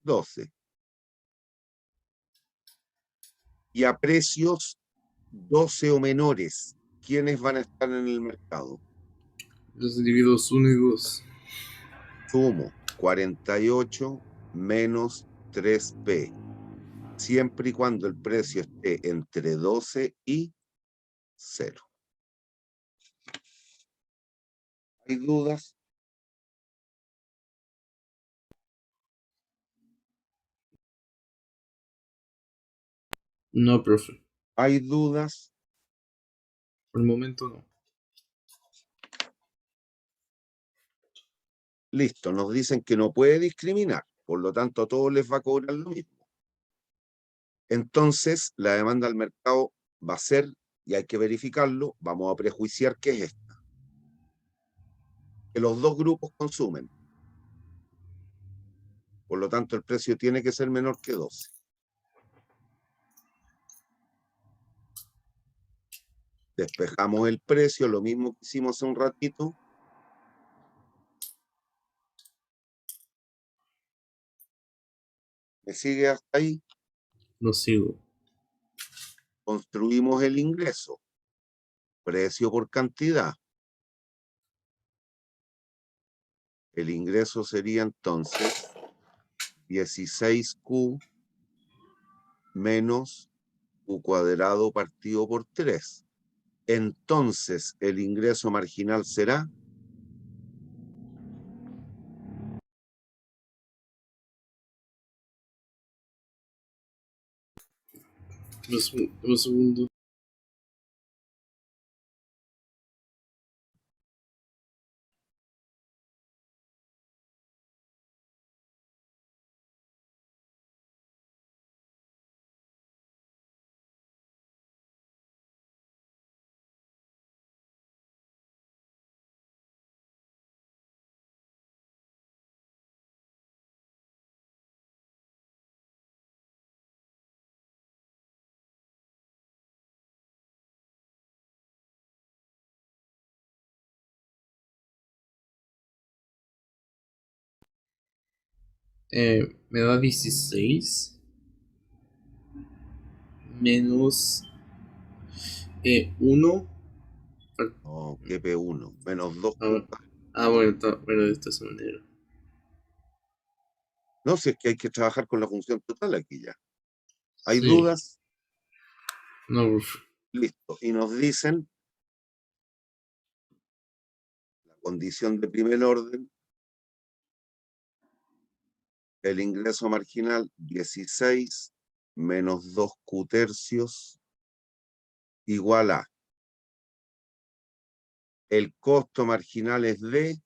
12. Y a precios 12 o menores, ¿quiénes van a estar en el mercado? Los individuos 1 y 2. Sumo 48 menos 3P, siempre y cuando el precio esté entre 12 y 0. ¿Hay dudas? No, profe. ¿Hay dudas? Por el momento no. Listo, nos dicen que no puede discriminar, por lo tanto a todos les va a cobrar lo mismo. Entonces, la demanda al mercado va a ser, y hay que verificarlo, vamos a prejuiciar que es esta, que los dos grupos consumen. Por lo tanto, el precio tiene que ser menor que 12. Despejamos el precio, lo mismo que hicimos hace un ratito. ¿Me sigue hasta ahí? Lo sigo. Construimos el ingreso, precio por cantidad. El ingreso sería entonces 16Q menos Q cuadrado partido por 3. Entonces, el ingreso marginal será Un segundo. Me da 16 menos 1. oh, P1, menos 2Q. Bueno, bueno, de esta manera. No, si es que hay que trabajar con la función total aquí ya. ¿Hay Sí. dudas? No, Listo. Y nos dicen la condición de primer orden, el ingreso marginal 16 menos 2Q tercios igual a el costo marginal es de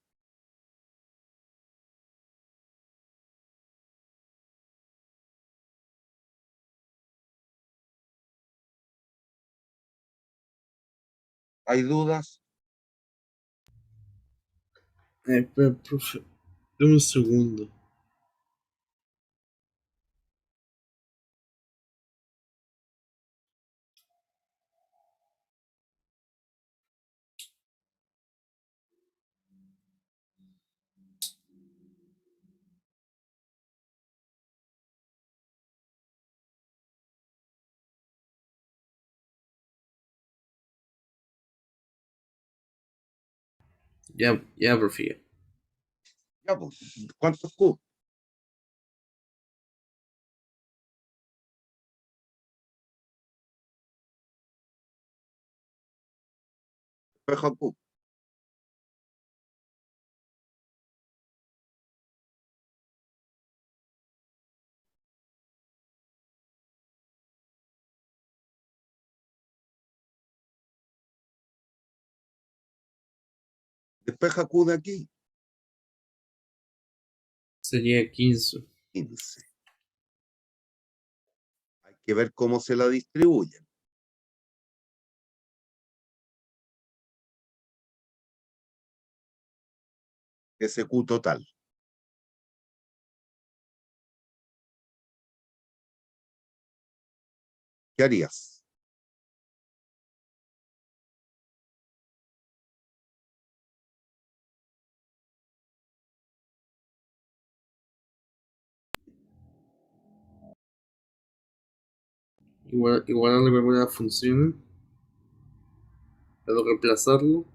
¿hay dudas? profe, dame un segundo. Ya, ya, profe. Ya, pues, ¿cuántos Q? Espejo Q. Despeja Q de aquí, Sería 15. 15. Hay que ver cómo se la distribuyen. Ese Q total. ¿Qué harías? Igual la primera función. Puedo reemplazarlo.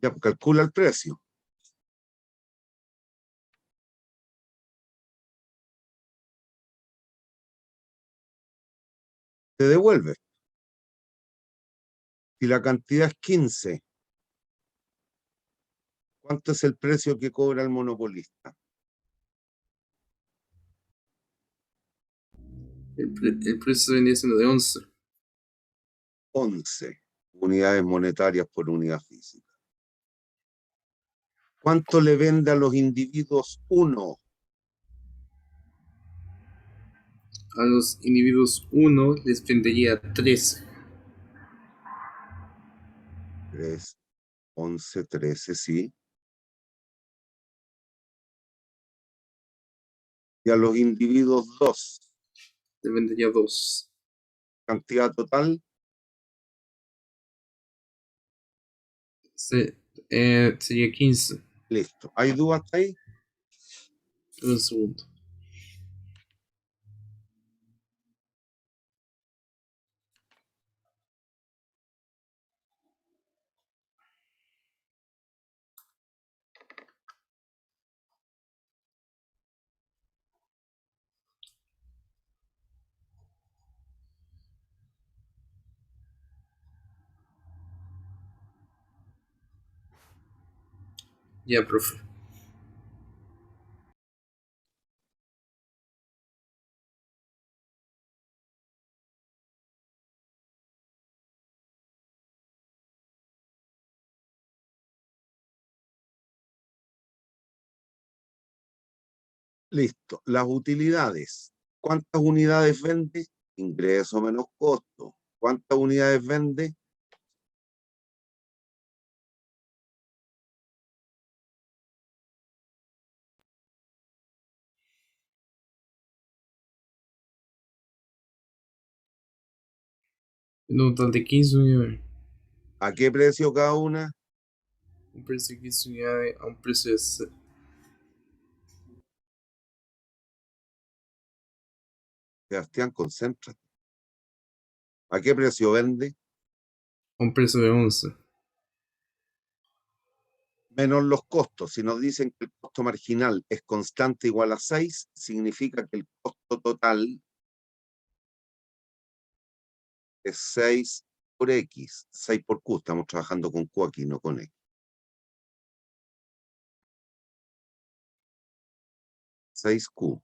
Ya, pues, calcula el precio. Te devuelve. Si la cantidad es 15, ¿cuánto es el precio que cobra el monopolista? El precio venía siendo de 11. 11 unidades monetarias por unidad física. ¿Cuánto le vende a los individuos 1? A los individuos 1 les vendería 13. 3, 11, 13, sí. Y a los individuos 2. Le vendería 2. Cantidad total. Sería 15. Listo. ¿Hay dudas hasta ahí? Un segundo. Ya, profe. Listo. Las utilidades. ¿Cuántas unidades vende? Ingreso menos costo. ¿Cuántas unidades vende? En un total de 15 unidades. ¿A qué precio cada una? Un precio de 15 unidades a un precio de Sebastián, concéntrate. ¿A qué precio vende? a un precio de 11. Menos los costos. Si nos dicen que el costo marginal es constante igual a 6, significa que el costo total es 6 por X. 6 por Q. Estamos trabajando con Q aquí, no con X. 6Q.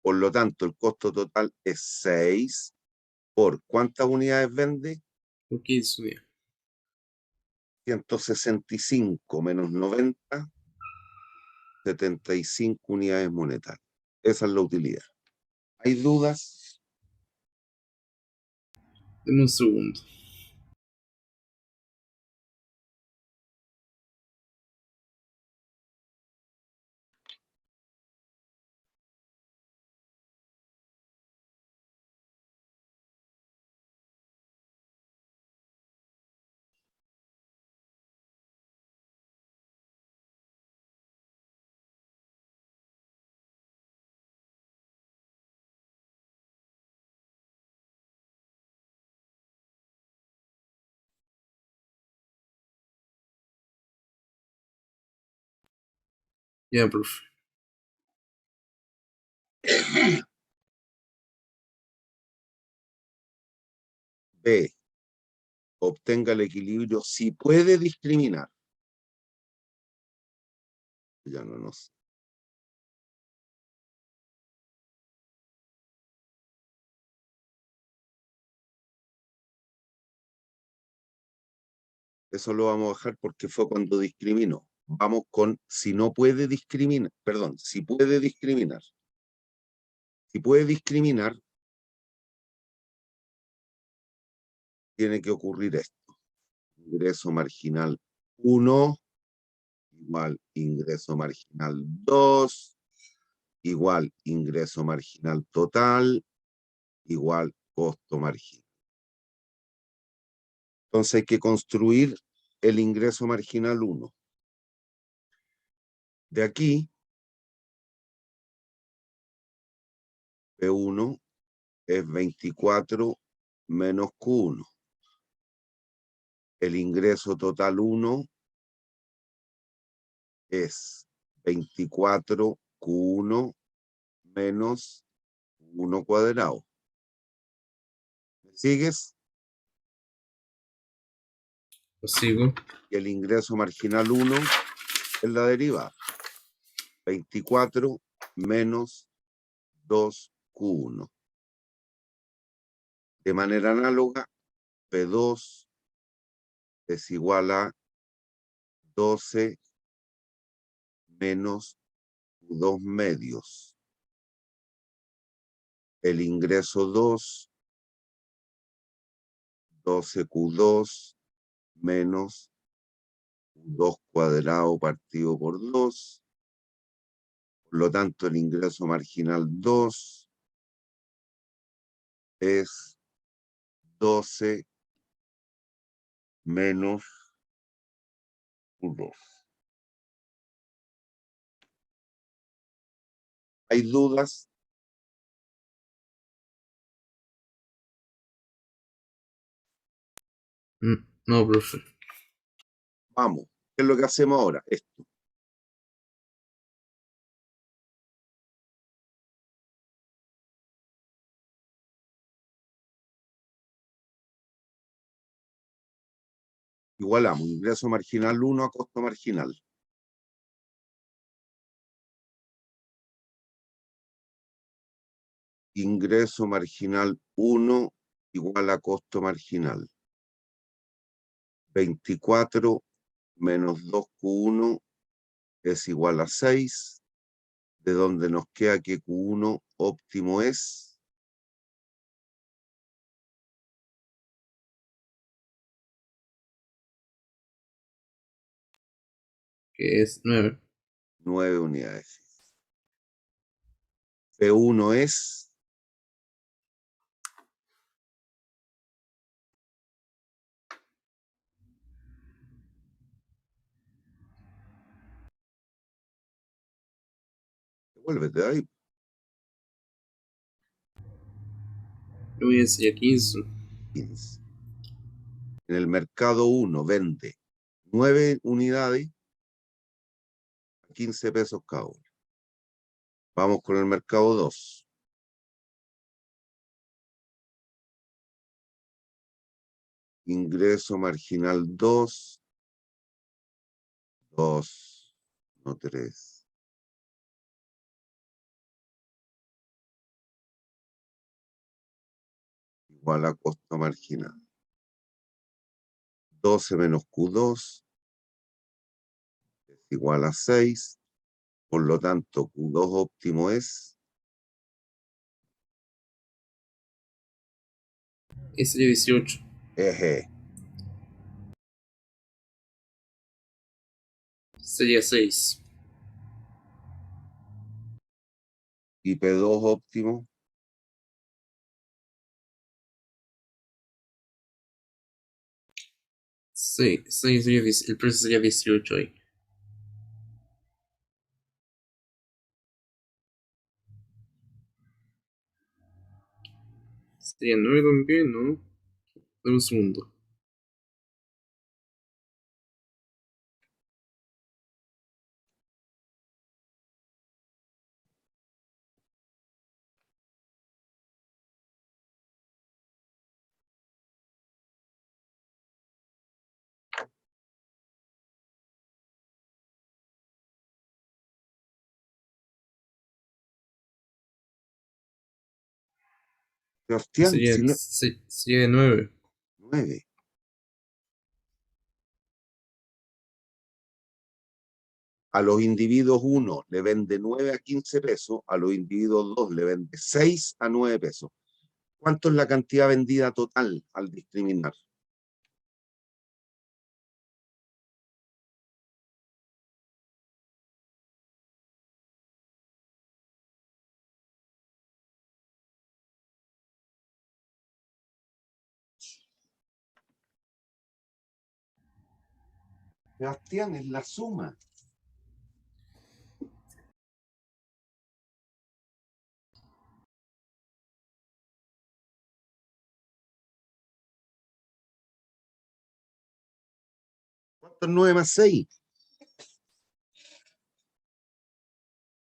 Por lo tanto, el costo total es 6 por ¿cuántas unidades vende? Por 15 unidades. 165 menos 90, 75 unidades monetarias. Esa es la utilidad. ¿Hay dudas? Deme un segundo. Ya, profe. B. Obtenga el equilibrio si puede discriminar. Ya no nos. Eso lo vamos a dejar porque fue cuando discriminó. Vamos con si no puede discriminar. Perdón, si puede discriminar. Si puede discriminar, tiene que ocurrir esto. Ingreso marginal 1 igual ingreso marginal 2 igual ingreso marginal total igual costo marginal. Entonces hay que construir el ingreso marginal 1. De aquí, P1 es 24 menos Q1. El ingreso total 1 es 24 Q1 menos 1 cuadrado. ¿Me sigues? Lo sigo. Y el ingreso marginal 1 es la derivada. 24 menos 2Q1. De manera análoga, P2 es igual a 12 menos Q2 medios. El ingreso 2, 12Q2 menos Q2 cuadrado partido por 2 Por lo tanto, el ingreso marginal 2 es 12 menos Q2. ¿Hay dudas? No, profe. Vamos. ¿Qué es lo que hacemos ahora? Esto. Igualamos ingreso marginal 1 a costo marginal. Ingreso marginal 1 igual a costo marginal. 24 menos 2Q1 es igual a 6, de donde nos queda que Q1 óptimo es Que es 9. 9 unidades. P1 es vuélvete de ahí, Yo voy a decir a 15. 15. En el mercado 1 vende 9 unidades a 15 pesos cada uno. Vamos con el mercado 2. Ingreso marginal 2, 2, no 3. Igual a costo marginal. 12 menos Q2 es igual a 6. Por lo tanto, Q2 óptimo es Sería 18. eje. Sería 6. Y P2 óptimo 6. Sería, el precio sería 18 ahí. Sería 9 también, ¿no? Dame un segundo. Sebastián, Sería, si no, sería de 9. 9. A los individuos 1 le vende 9 a 15 pesos, a los individuos 2 le vende 6 a 9 pesos. ¿Cuánto es la cantidad vendida total al discriminar? Sebastián, es la suma. ¿Cuánto es 9 más 6?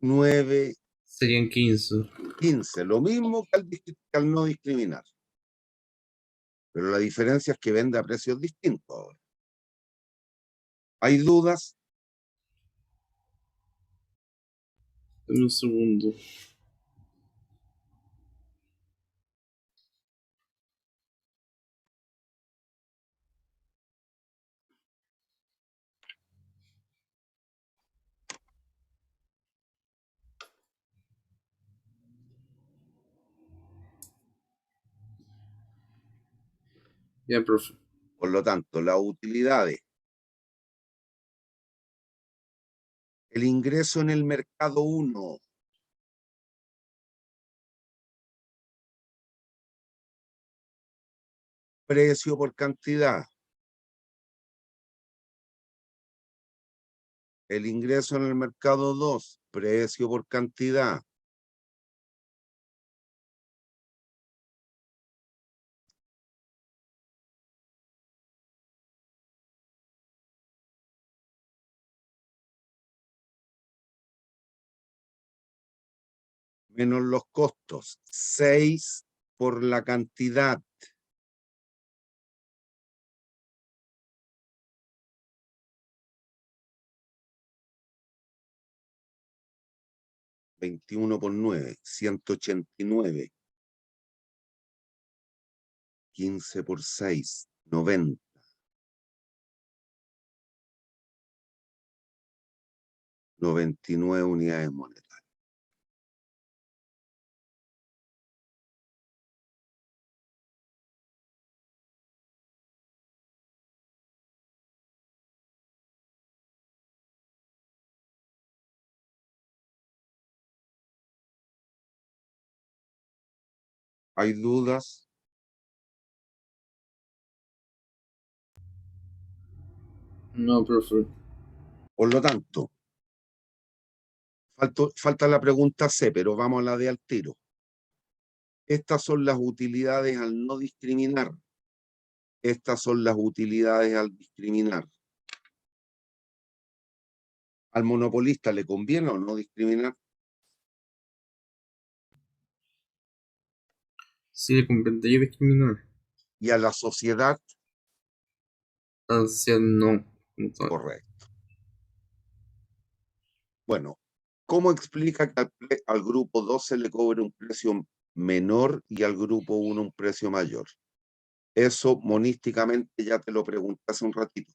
9, Serían 15. 15. Lo mismo que al no discriminar. Pero la diferencia es que vende a precios distintos ahora. ¿Hay dudas? Dame un segundo. Ya, profe. Por lo tanto, las utilidades El ingreso en el mercado 1. Precio por cantidad. El ingreso en el mercado 2. Precio por cantidad. Menos los costos. 6 por la cantidad. $21 por 9, $189. 15 por 6, 90. 99 unidades monetarias. ¿Hay dudas? No, profe. Por lo tanto, falta la pregunta C, pero vamos a la de al tiro. Estas son las utilidades al no discriminar. Estas son las utilidades al discriminar. ¿Al monopolista le conviene o no discriminar? Sí, le comprendería discriminar. Y a la sociedad, Hacia no. No sabe. correcto. Bueno, ¿cómo explica que al grupo 2 se le cobre un precio menor y al grupo 1 un precio mayor? Eso monísticamente ya te lo pregunté hace un ratito.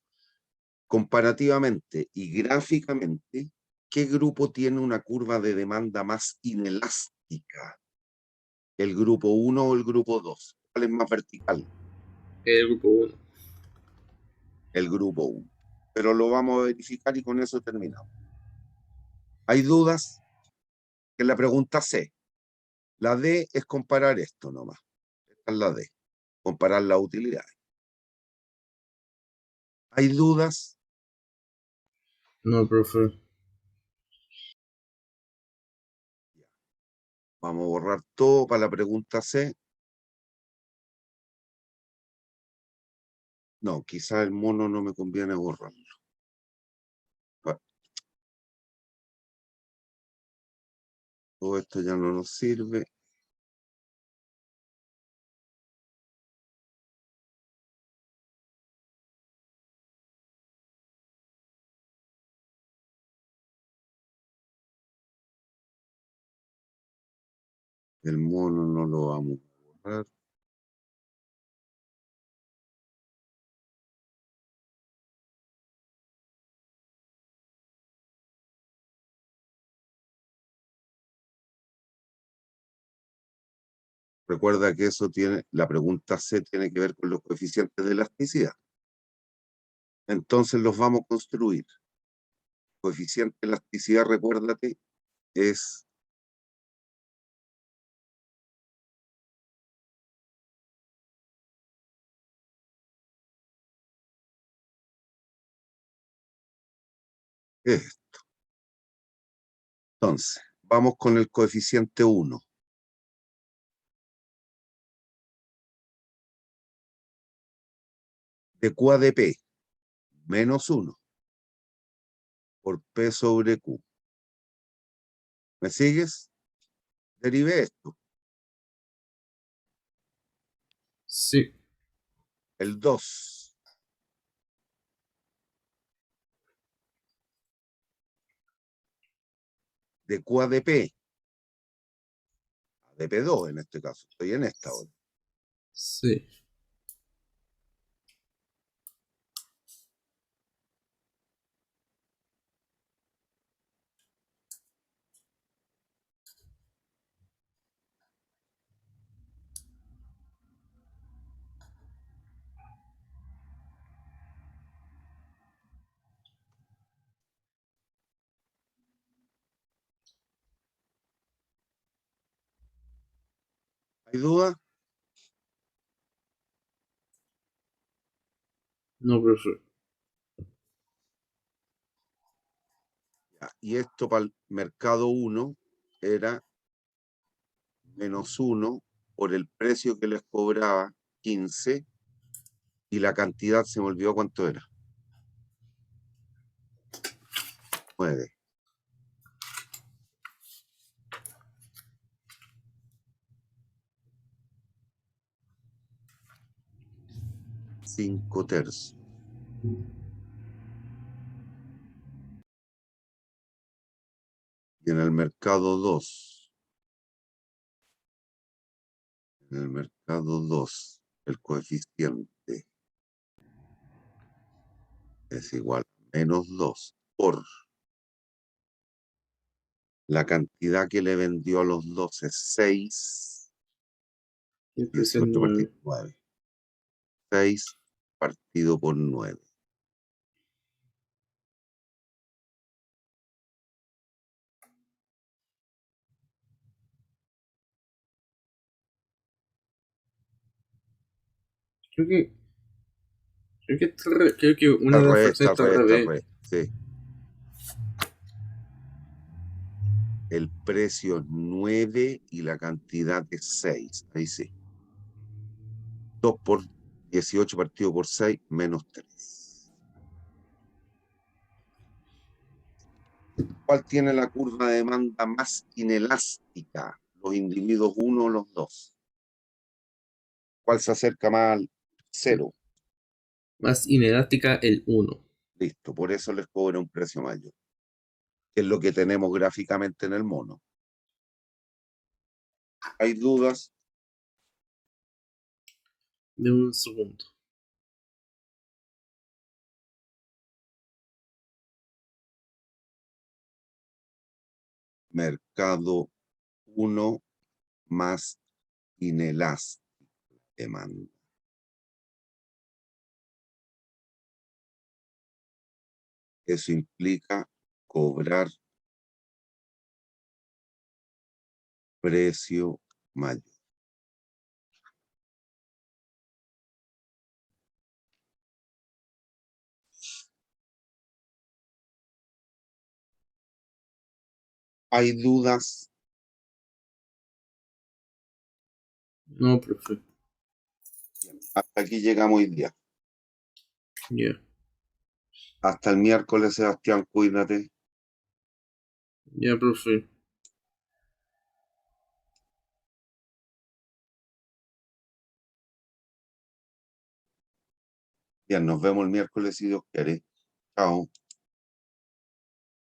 Comparativamente y gráficamente, ¿qué grupo tiene una curva de demanda más inelástica? ¿El grupo 1 o el grupo 2? ¿Cuál es más vertical? El grupo 1. El grupo 1. Pero lo vamos a verificar y con eso terminamos. ¿Hay dudas? Que la pregunta C. La D es comparar esto nomás. Esta es la D. Comparar las utilidades. ¿Hay dudas? No, profe. Vamos a borrar todo para la pregunta C. No, quizá el mono no me conviene borrarlo. Todo esto ya no nos sirve. El mono no lo vamos a borrar. Recuerda que eso tiene, la pregunta C tiene que ver con los coeficientes de elasticidad. Entonces los vamos a construir. Coeficiente de elasticidad, recuérdate, es esto. Entonces, vamos con el coeficiente 1. De Q a de P, menos 1 por P sobre Q. ¿Me sigues? Derive esto. Sí. El 2 de Q a de P, de P2 en este caso, estoy en esta hora. Sí. ¿Hay duda? No, profe. Ya, y esto para el mercado 1 era -1 por el precio que les cobraba 15 y la cantidad se me olvidó cuánto era. 9. 5/3. Y en el mercado 2, el coeficiente es igual a -2 por la cantidad que le vendió a los dos es 6, Y el precio es 18 partido 9. por 9. 6 partido por 9. Creo que, creo que una Está al de las revés, está fracciones al está al revés, está al revés. revés. Sí. El precio es 9 y la cantidad es 6. Ahí sí. 2 por 18 partido por 6 -3. ¿Cuál tiene la curva de demanda más inelástica? ¿Los individuos 1 o los 2? ¿Cuál se acerca más al 0? Más inelástica el 1. Listo, por eso les cobra un precio mayor, que es lo que tenemos gráficamente en el mono. ¿Hay dudas? De un segundo. Mercado 1 más inelástico demanda. Eso implica cobrar precio mayor. ¿Hay dudas? No, profe. Hasta aquí llegamos hoy día. Ya. Hasta el miércoles, Sebastián, cuídate. Ya, profe. Bien, nos vemos el miércoles si Dios quiere. Chao.